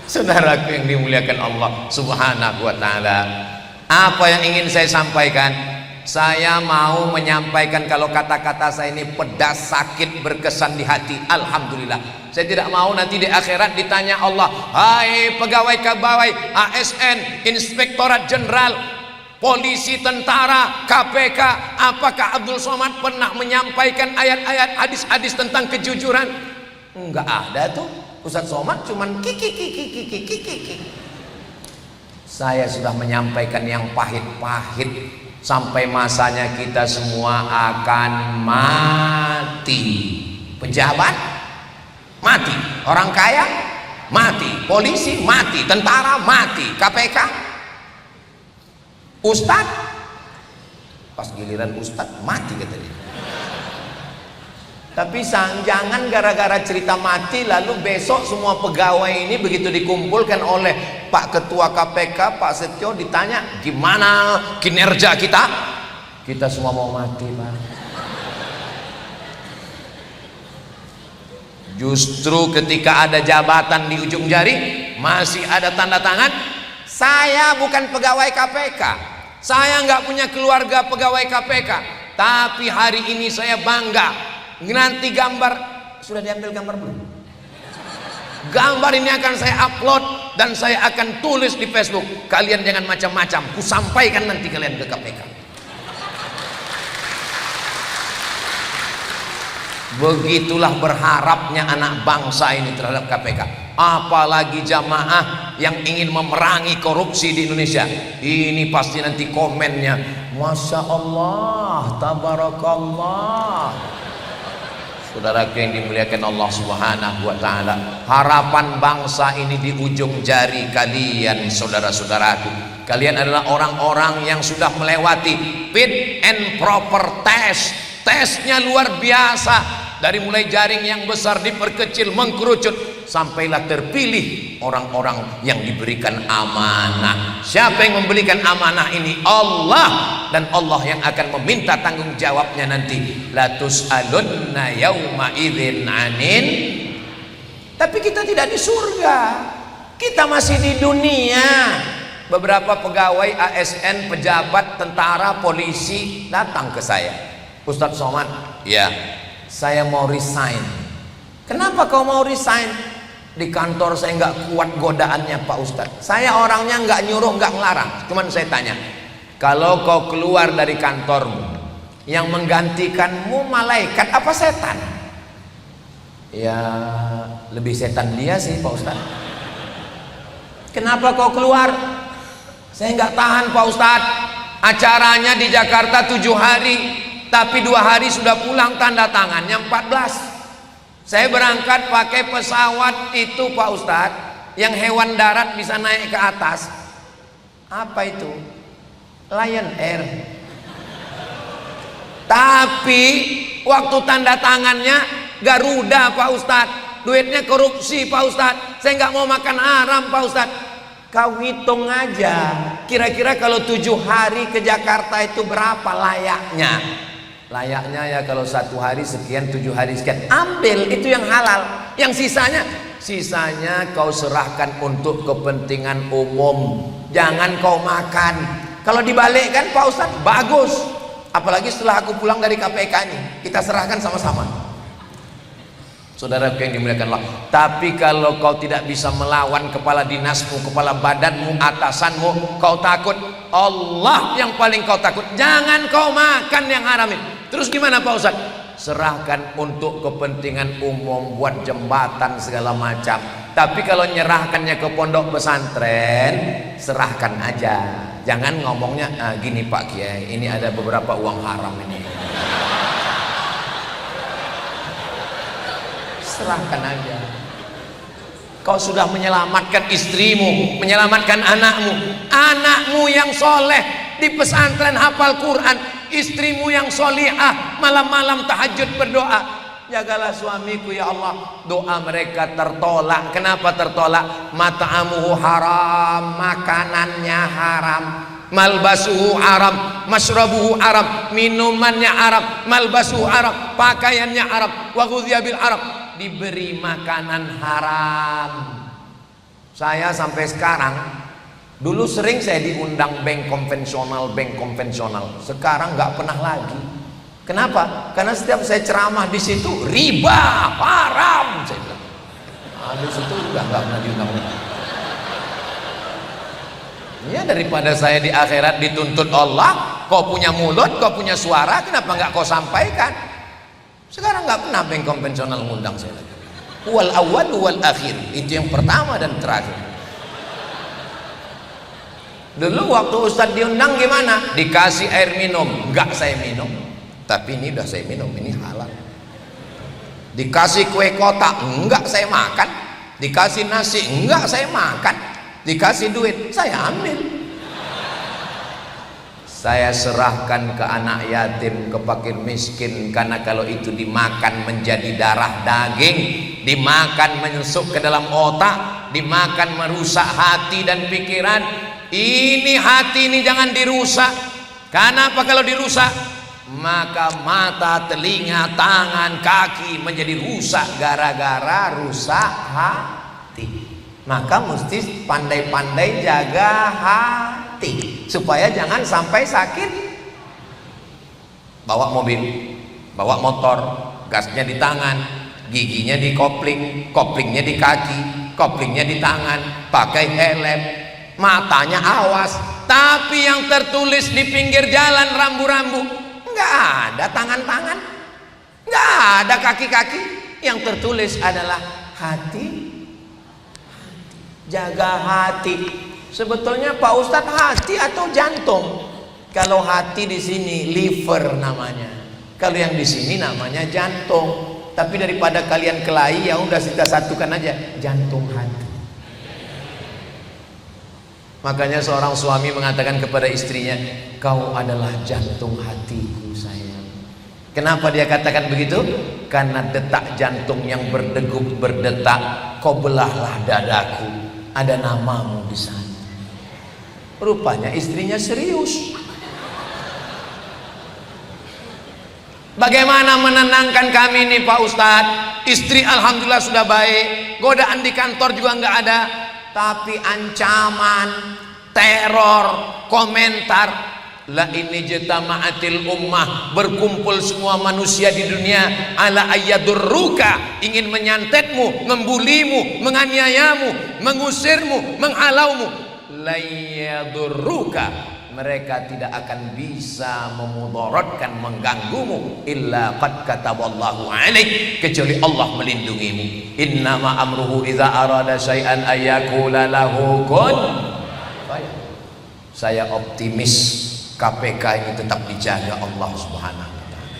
Saudaraku yang dimuliakan Allah Subhanahu wa ta'ala, apa yang ingin saya sampaikan? Saya mau menyampaikan, kalau kata-kata saya ini pedas, sakit, berkesan di hati, alhamdulillah. Saya tidak mau nanti di akhirat ditanya Allah, hai pegawai-pegawai ASN, Inspektorat Jenderal, polisi, tentara, KPK, apakah Abdul Somad pernah menyampaikan ayat-ayat, hadis-hadis tentang kejujuran? Enggak ada tuh. Ustadz Somad cuman kiki. Saya sudah menyampaikan yang pahit-pahit, sampai masanya kita semua akan mati. Pejabat mati, orang kaya mati, polisi mati, tentara mati, KPK, ustadz Pas giliran Ustadz mati kata dia. Tapi jangan gara-gara cerita mati lalu besok semua pegawai ini begitu dikumpulkan oleh Pak Ketua KPK, Pak Setio, ditanya gimana kinerja kita, kita semua mau mati, Pak. Justru ketika ada jabatan di ujung jari masih ada tanda tangan, saya bukan pegawai KPK, saya nggak punya keluarga pegawai KPK, tapi hari ini saya bangga. Nanti gambar sudah diambil gambar belum? Gambar ini akan saya upload dan saya akan tulis di Facebook. Kalian jangan macam-macam, ku sampaikan nanti kalian ke KPK. Begitulah berharapnya anak bangsa ini terhadap KPK. Apalagi jamaah yang ingin memerangi korupsi di Indonesia. Ini pasti nanti komennya, Masya Allah, Tabarakallah. Saudaraku yang dimuliakan Allah Subhanahu wa Ta'ala, harapan bangsa ini di ujung jari kalian, saudara-saudaraku. Kalian adalah orang-orang yang sudah melewati fit and proper test. Tesnya luar biasa. Dari mulai jaring yang besar diperkecil, mengkerucut, sampailah terpilih orang-orang yang diberikan amanah. Siapa yang memberikan amanah ini? Allah. Dan Allah yang akan meminta tanggung jawabnya nanti. La tus'alunna yauma idzin anin. Tapi kita tidak di surga, kita masih di dunia. Beberapa pegawai ASN, pejabat, tentara, polisi datang ke saya, Ustadz Somad, ya, saya mau resign. Kenapa kau mau resign? Di kantor saya nggak kuat godaannya Pak Ustadz. Saya orangnya nggak nyuruh, nggak ngelarang. Cuman saya tanya, kalau kau keluar dari kantormu, yang menggantikanmu malaikat apa setan? Ya lebih setan dia sih Pak Ustadz. Kenapa kau keluar? Saya nggak tahan Pak Ustadz. Acaranya di Jakarta 7 hari, tapi 2 hari sudah pulang, tanda tangannya 14. Saya berangkat pakai pesawat itu Pak Ustadz, yang hewan darat bisa naik ke atas. Apa itu? Lion Air. Tapi waktu tanda tangannya Garuda Pak Ustadz. Duitnya korupsi Pak Ustadz. Saya nggak mau makan haram Pak Ustadz. Kau hitung aja, kira-kira kalau 7 hari ke Jakarta itu berapa layaknya? Layaknya ya kalau 1 hari sekian, 7 hari sekian. Ambil itu yang halal. Yang sisanya kau serahkan untuk kepentingan umum. Jangan kau makan. Kalau dibalikkan Pak Ustadz bagus. Apalagi setelah aku pulang dari KPK ini, kita serahkan sama-sama. Saudara yang dimuliakan Allah. Tapi kalau kau tidak bisa melawan kepala dinasmu, kepala badanmu, atasanmu, kau takut, Allah yang paling kau takut. Jangan kau makan yang haram ini. Terus gimana Pak Ustadz? Serahkan untuk kepentingan umum, buat jembatan segala macam. Tapi kalau nyerahkannya ke pondok pesantren, serahkan aja. Jangan ngomongnya gini Pak Kiai, ini ada beberapa uang haram ini. Serahkan aja. Kau sudah menyelamatkan istrimu, menyelamatkan anakmu yang soleh di pesantren hafal Quran, istrimu yang solihah malam-malam tahajud berdoa. Jagalah suamiku ya Allah. Doa mereka tertolak. Kenapa tertolak? Mat'amuhu haram, makanannya haram, malbasuhu haram, masyrabuhu haram, minumannya haram, malbasuhu haram, pakaiannya haram, wa ghudhiya bil haram, diberi makanan haram. Saya sampai sekarang, dulu sering saya diundang bank konvensional, sekarang nggak pernah lagi. Kenapa? Karena setiap saya ceramah di situ riba haram, saya bilang. Di situ udah nggak pernah diundang. Ya daripada saya di akhirat dituntut Allah, kau punya mulut, kau punya suara, kenapa nggak kau sampaikan? Sekarang nggak pernah bank konvensional ngundang saya lagi. Wal awal wal akhir, itu yang pertama dan terakhir. Dulu waktu Ustadz diundang gimana? Dikasih air minum, nggak saya minum. Tapi ini udah saya minum, ini halal. Dikasih kue kotak, enggak saya makan. Dikasih nasi, enggak saya makan. Dikasih duit, saya ambil. saya serahkan ke anak yatim, ke fakir miskin, karena kalau itu dimakan menjadi darah daging, dimakan menyusup ke dalam otak, dimakan merusak hati dan pikiran. Ini hati ini jangan dirusak. Karena apa? Kalau dirusak maka mata, telinga, tangan, kaki menjadi rusak gara-gara rusak hati. Maka mesti pandai-pandai jaga hati supaya jangan sampai sakit. Bawa mobil, bawa motor, gasnya di tangan, giginya di kopling, koplingnya di kaki, koplingnya di tangan, pakai helm, matanya awas. Tapi yang tertulis di pinggir jalan rambu-rambu nggak ada tangan-tangan, nggak ada kaki-kaki. Yang tertulis adalah hati. Jaga hati. Sebetulnya Pak Ustadz, hati atau jantung? Kalau hati di sini liver namanya, kalau yang di sini namanya jantung. Tapi daripada kalian kelahi, ya udah kita satukan aja, jantung hati. Makanya seorang suami mengatakan kepada istrinya, kau adalah jantung hatiku sayang. Kenapa dia katakan begitu? Karena detak jantung yang berdegup berdetak, kau belahlah dadaku, ada namamu di sana. Rupanya istrinya serius. Bagaimana menenangkan kami nih Pak Ustadz? Istri alhamdulillah sudah baik, godaan di kantor juga nggak ada. Tapi ancaman, teror, komentar, la ini jatama'atil ummah, berkumpul semua manusia di dunia, ala ayyadurruka, ingin menyantetmu, membulimu, menganiayamu, mengusirmu, menghalaumu. La yadurruka, mereka tidak akan bisa memudaratkan, mengganggumu, illa qad kataballahu alaik, kecuali Allah melindungimu. Innama amruhu idza arada syai'an ayyakula lahu kun fayakun. Saya optimis KPK ini tetap dijaga Allah Subhanahu wa taala.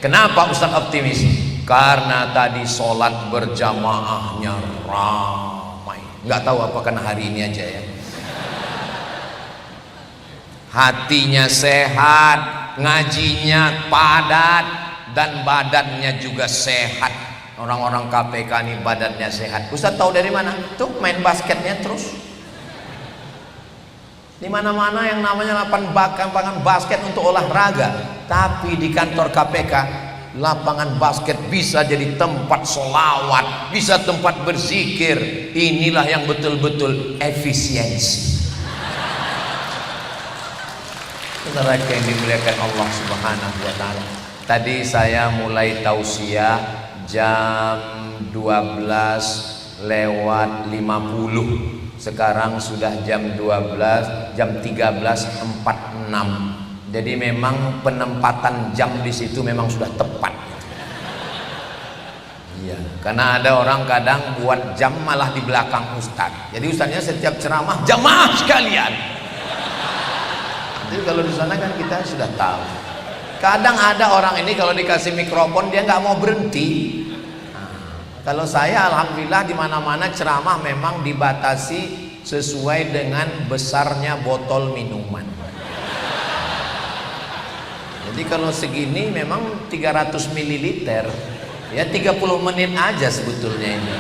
Kenapa Ustaz optimis? Karena tadi sholat berjamaahnya ramai. Nggak tahu apakah hari ini aja ya. Hatinya sehat, ngajinya padat, dan badannya juga sehat. Orang-orang KPK ini badannya sehat. Ustaz tahu dari mana? Tuh main basketnya terus. Di mana-mana yang namanya lapangan basket untuk olahraga. Tapi di kantor KPK, lapangan basket bisa jadi tempat sholawat, bisa tempat berzikir. Inilah yang betul-betul efisiensi. Saudara yang dimuliakan Allah Subhanahu wa taala. Tadi saya mulai tausiah jam 12:50. Sekarang sudah jam 12, jam 13:46. Jadi memang penempatan jam di situ memang sudah tepat. Iya, karena ada orang kadang buat jam malah di belakang ustaz. Jadi ustaznya setiap ceramah, jamaah sekalian. Jadi kalau di sana kan kita sudah tahu. Kadang ada orang ini kalau dikasih mikrofon dia nggak mau berhenti. Nah, kalau saya alhamdulillah di mana-mana ceramah memang dibatasi sesuai dengan besarnya botol minuman. Jadi kalau segini memang 300 ml, ya 30 menit aja sebetulnya ini.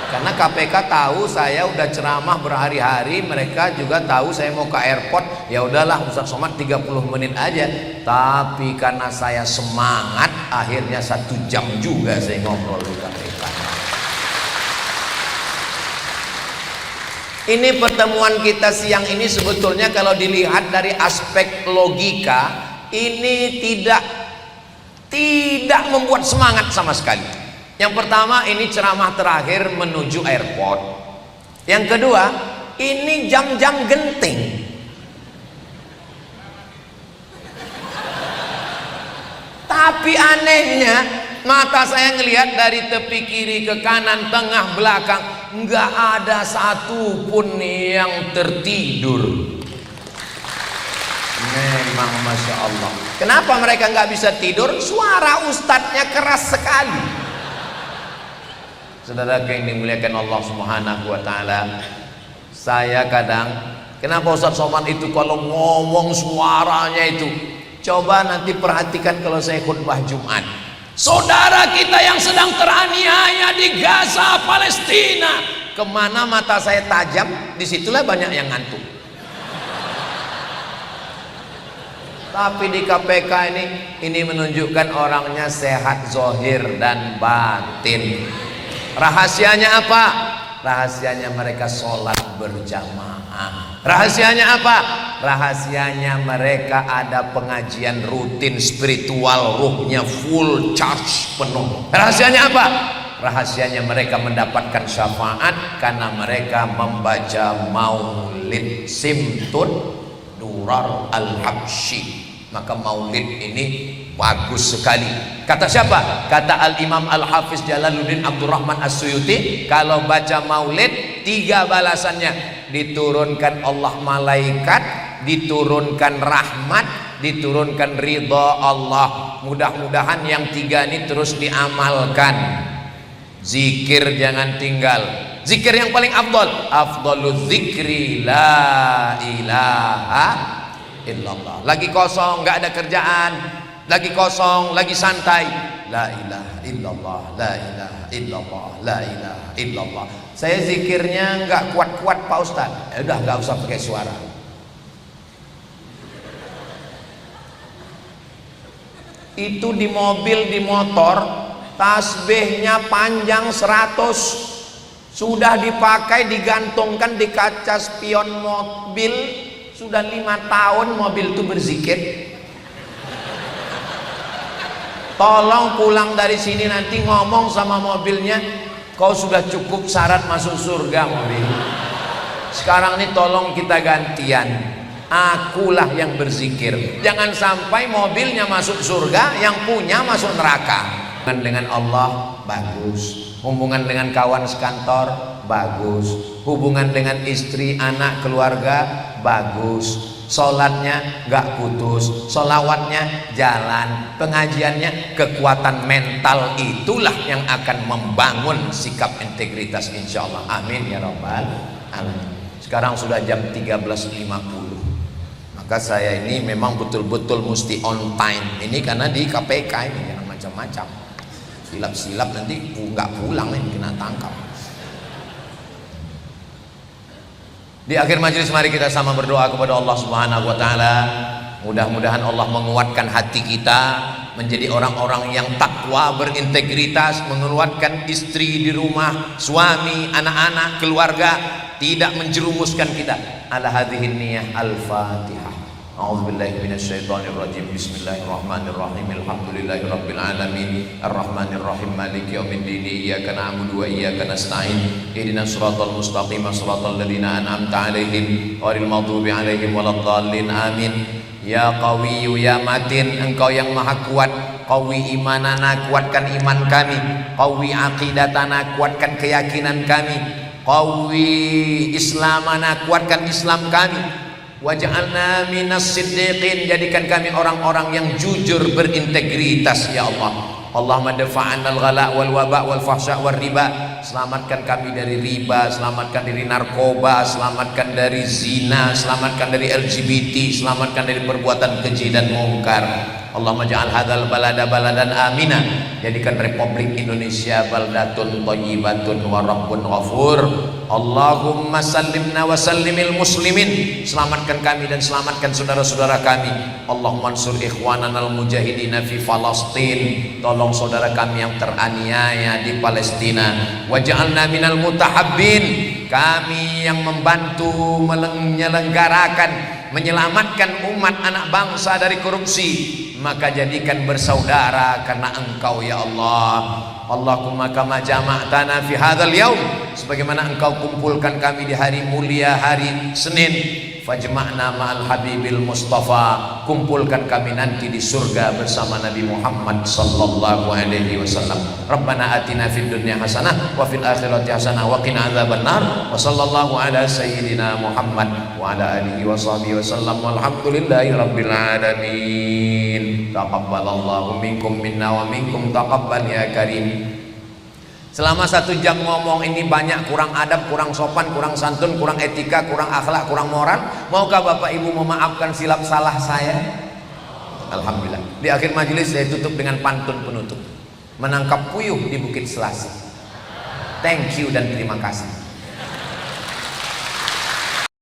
Karena KPK tahu saya udah ceramah berhari-hari, mereka juga tahu saya mau ke airport, ya udahlah Ustaz Somad 30 menit aja. Tapi karena saya semangat, akhirnya 1 jam juga saya ngobrol di KPK. Ini pertemuan kita siang ini sebetulnya kalau dilihat dari aspek logika, ini tidak membuat semangat sama sekali. Yang pertama, ini ceramah terakhir menuju airport. Yang kedua, ini jam-jam genting. Tapi anehnya, mata saya ngelihat dari tepi kiri ke kanan, tengah, belakang, nggak ada satupun yang tertidur. Memang Masya Allah. Kenapa mereka nggak bisa tidur? Suara ustadznya keras sekali. Saudara yang dimuliakan Allah Subhanahu wa taala, saya kadang Kenapa Ustaz Somad itu kalau ngomong suaranya itu? Coba nanti perhatikan kalau saya khutbah Jumat. Saudara kita yang sedang teraniaya di Gaza, Palestina, kemana mata saya tajam, disitulah banyak yang ngantuk. Tapi di KPK ini menunjukkan orangnya sehat zahir dan batin. Rahasianya apa? Rahasianya mereka sholat berjamaah. Rahasianya apa? Rahasianya mereka ada pengajian rutin spiritual, ruhnya full charge penuh. Rahasianya apa? Rahasianya mereka mendapatkan syafaat karena mereka membaca maulid Simtun Durar Al-Habsyi. Maka maulid ini bagus sekali. Kata siapa? Kata Al-Imam Al-Hafiz Jalaluddin Abdurrahman As-Suyuti, kalau baca maulid 3 balasannya: diturunkan Allah malaikat, diturunkan rahmat, diturunkan ridha Allah. Mudah-mudahan yang 3 ini terus diamalkan. Zikir jangan tinggal. Zikir yang paling afdalul zikri la ilaha illallah. Lagi kosong, nggak ada kerjaan, lagi kosong, lagi santai, la ilaha illallah, la ilaha illallah, la ilaha illallah. Saya zikirnya nggak kuat-kuat Pak Ustaz. Ya udah, nggak usah pakai suara. Itu di mobil, di motor, tasbihnya panjang 100, sudah dipakai, digantungkan di kaca spion mobil. Sudah 5 tahun mobil itu berzikir. Tolong pulang dari sini nanti ngomong sama mobilnya, kau sudah cukup syarat masuk surga mobil. Sekarang ini tolong kita gantian, akulah yang berzikir. Jangan sampai mobilnya masuk surga, yang punya masuk neraka. Hubungan dengan Allah bagus, hubungan dengan kawan sekantor bagus, hubungan dengan istri, anak, keluarga bagus, sholatnya gak putus, sholawatnya jalan, pengajiannya, kekuatan mental itulah yang akan membangun sikap integritas, insya Allah. Amin ya rabbal alamin. Sekarang sudah jam 13.50, maka saya ini memang betul-betul mesti on time ini karena di KPK ini jangan macam-macam, silap-silap nanti nggak pulang nih, kena tangkap. Di akhir majelis mari kita sama berdoa kepada Allah Subhanahu wa taala. Mudah-mudahan Allah menguatkan hati kita menjadi orang-orang yang takwa, berintegritas, menguatkan istri di rumah, suami, anak-anak, keluarga, tidak menjerumuskan kita. Ala hadhihi niyyah al-Fatihah. A'udzubillahi minasyaitonirrajim. Bismillahirrahmanirrahim. Alhamdulillahirabbil alamin. Arrahmanirrahim. Maliki yaumiddin. Iyyaka na'budu wa iyyaka nasta'in. Ihdinas siratal mustaqim, siratal ladzina an'amta 'alaihim ghairil maghdubi 'alaihim waladdallin. Amin. Ya Qawiyyu ya Matin, Engkau yang Maha Kuat. Qawi imanana, kuatkan iman kami. Qawi aqidatana, kuatkan keyakinan kami. Qawi islamana, kuatkan Islam kami. Waj'alna minas siddiqin, jadikan kami orang-orang yang jujur, berintegritas ya Allah. Allahumma dafa'anal ghala wal waba wal fahsya wal riba. Selamatkan kami dari riba, selamatkan dari narkoba, selamatkan dari zina, selamatkan dari LGBT, selamatkan dari perbuatan keji dan mungkar. Allahumma ja'al hadzal balada baladan amina, jadikan Republik Indonesia baldatun thayyibatun wa rabbun ghafur. Allahumma sallimna wa sallimil muslimin, selamatkan kami dan selamatkan saudara-saudara kami. Allahumma ansur ikhwananal mujahidina fi Falastin, tolong saudara kami yang teraniaya di Palestina. Waj'alna minal mutahabbin, kami yang membantu menyelenggarakan, menyelamatkan umat anak bangsa dari korupsi. Maka jadikan bersaudara karena Engkau ya Allah. Allahumma kama jama'tana fi hadzal yaum, sebagaimana Engkau kumpulkan kami di hari mulia, hari Senin, fajma'na ma'al habibil mustafa, kumpulkan kami nanti di surga bersama Nabi Muhammad sallallahu alaihi wasallam. Rabbana atina fid dunya hasanah wa fil akhirati hasanah wa qina adzabannar. Wa sallallahu ala sayyidina Muhammad wa ala alihi wa sahbihi wasallam. Walhamdulillahi rabbil alamin. Taqabbalallahu minkum minna wa minkum taqabbal ya karim. Selama 1 jam ngomong ini banyak kurang adab, kurang sopan, kurang santun, kurang etika, kurang akhlak, kurang moral. Maukah Bapak Ibu memaafkan silap salah saya? Alhamdulillah. Di akhir majelis saya tutup dengan pantun penutup. Menangkap puyuh di Bukit Selasih. Thank you dan terima kasih.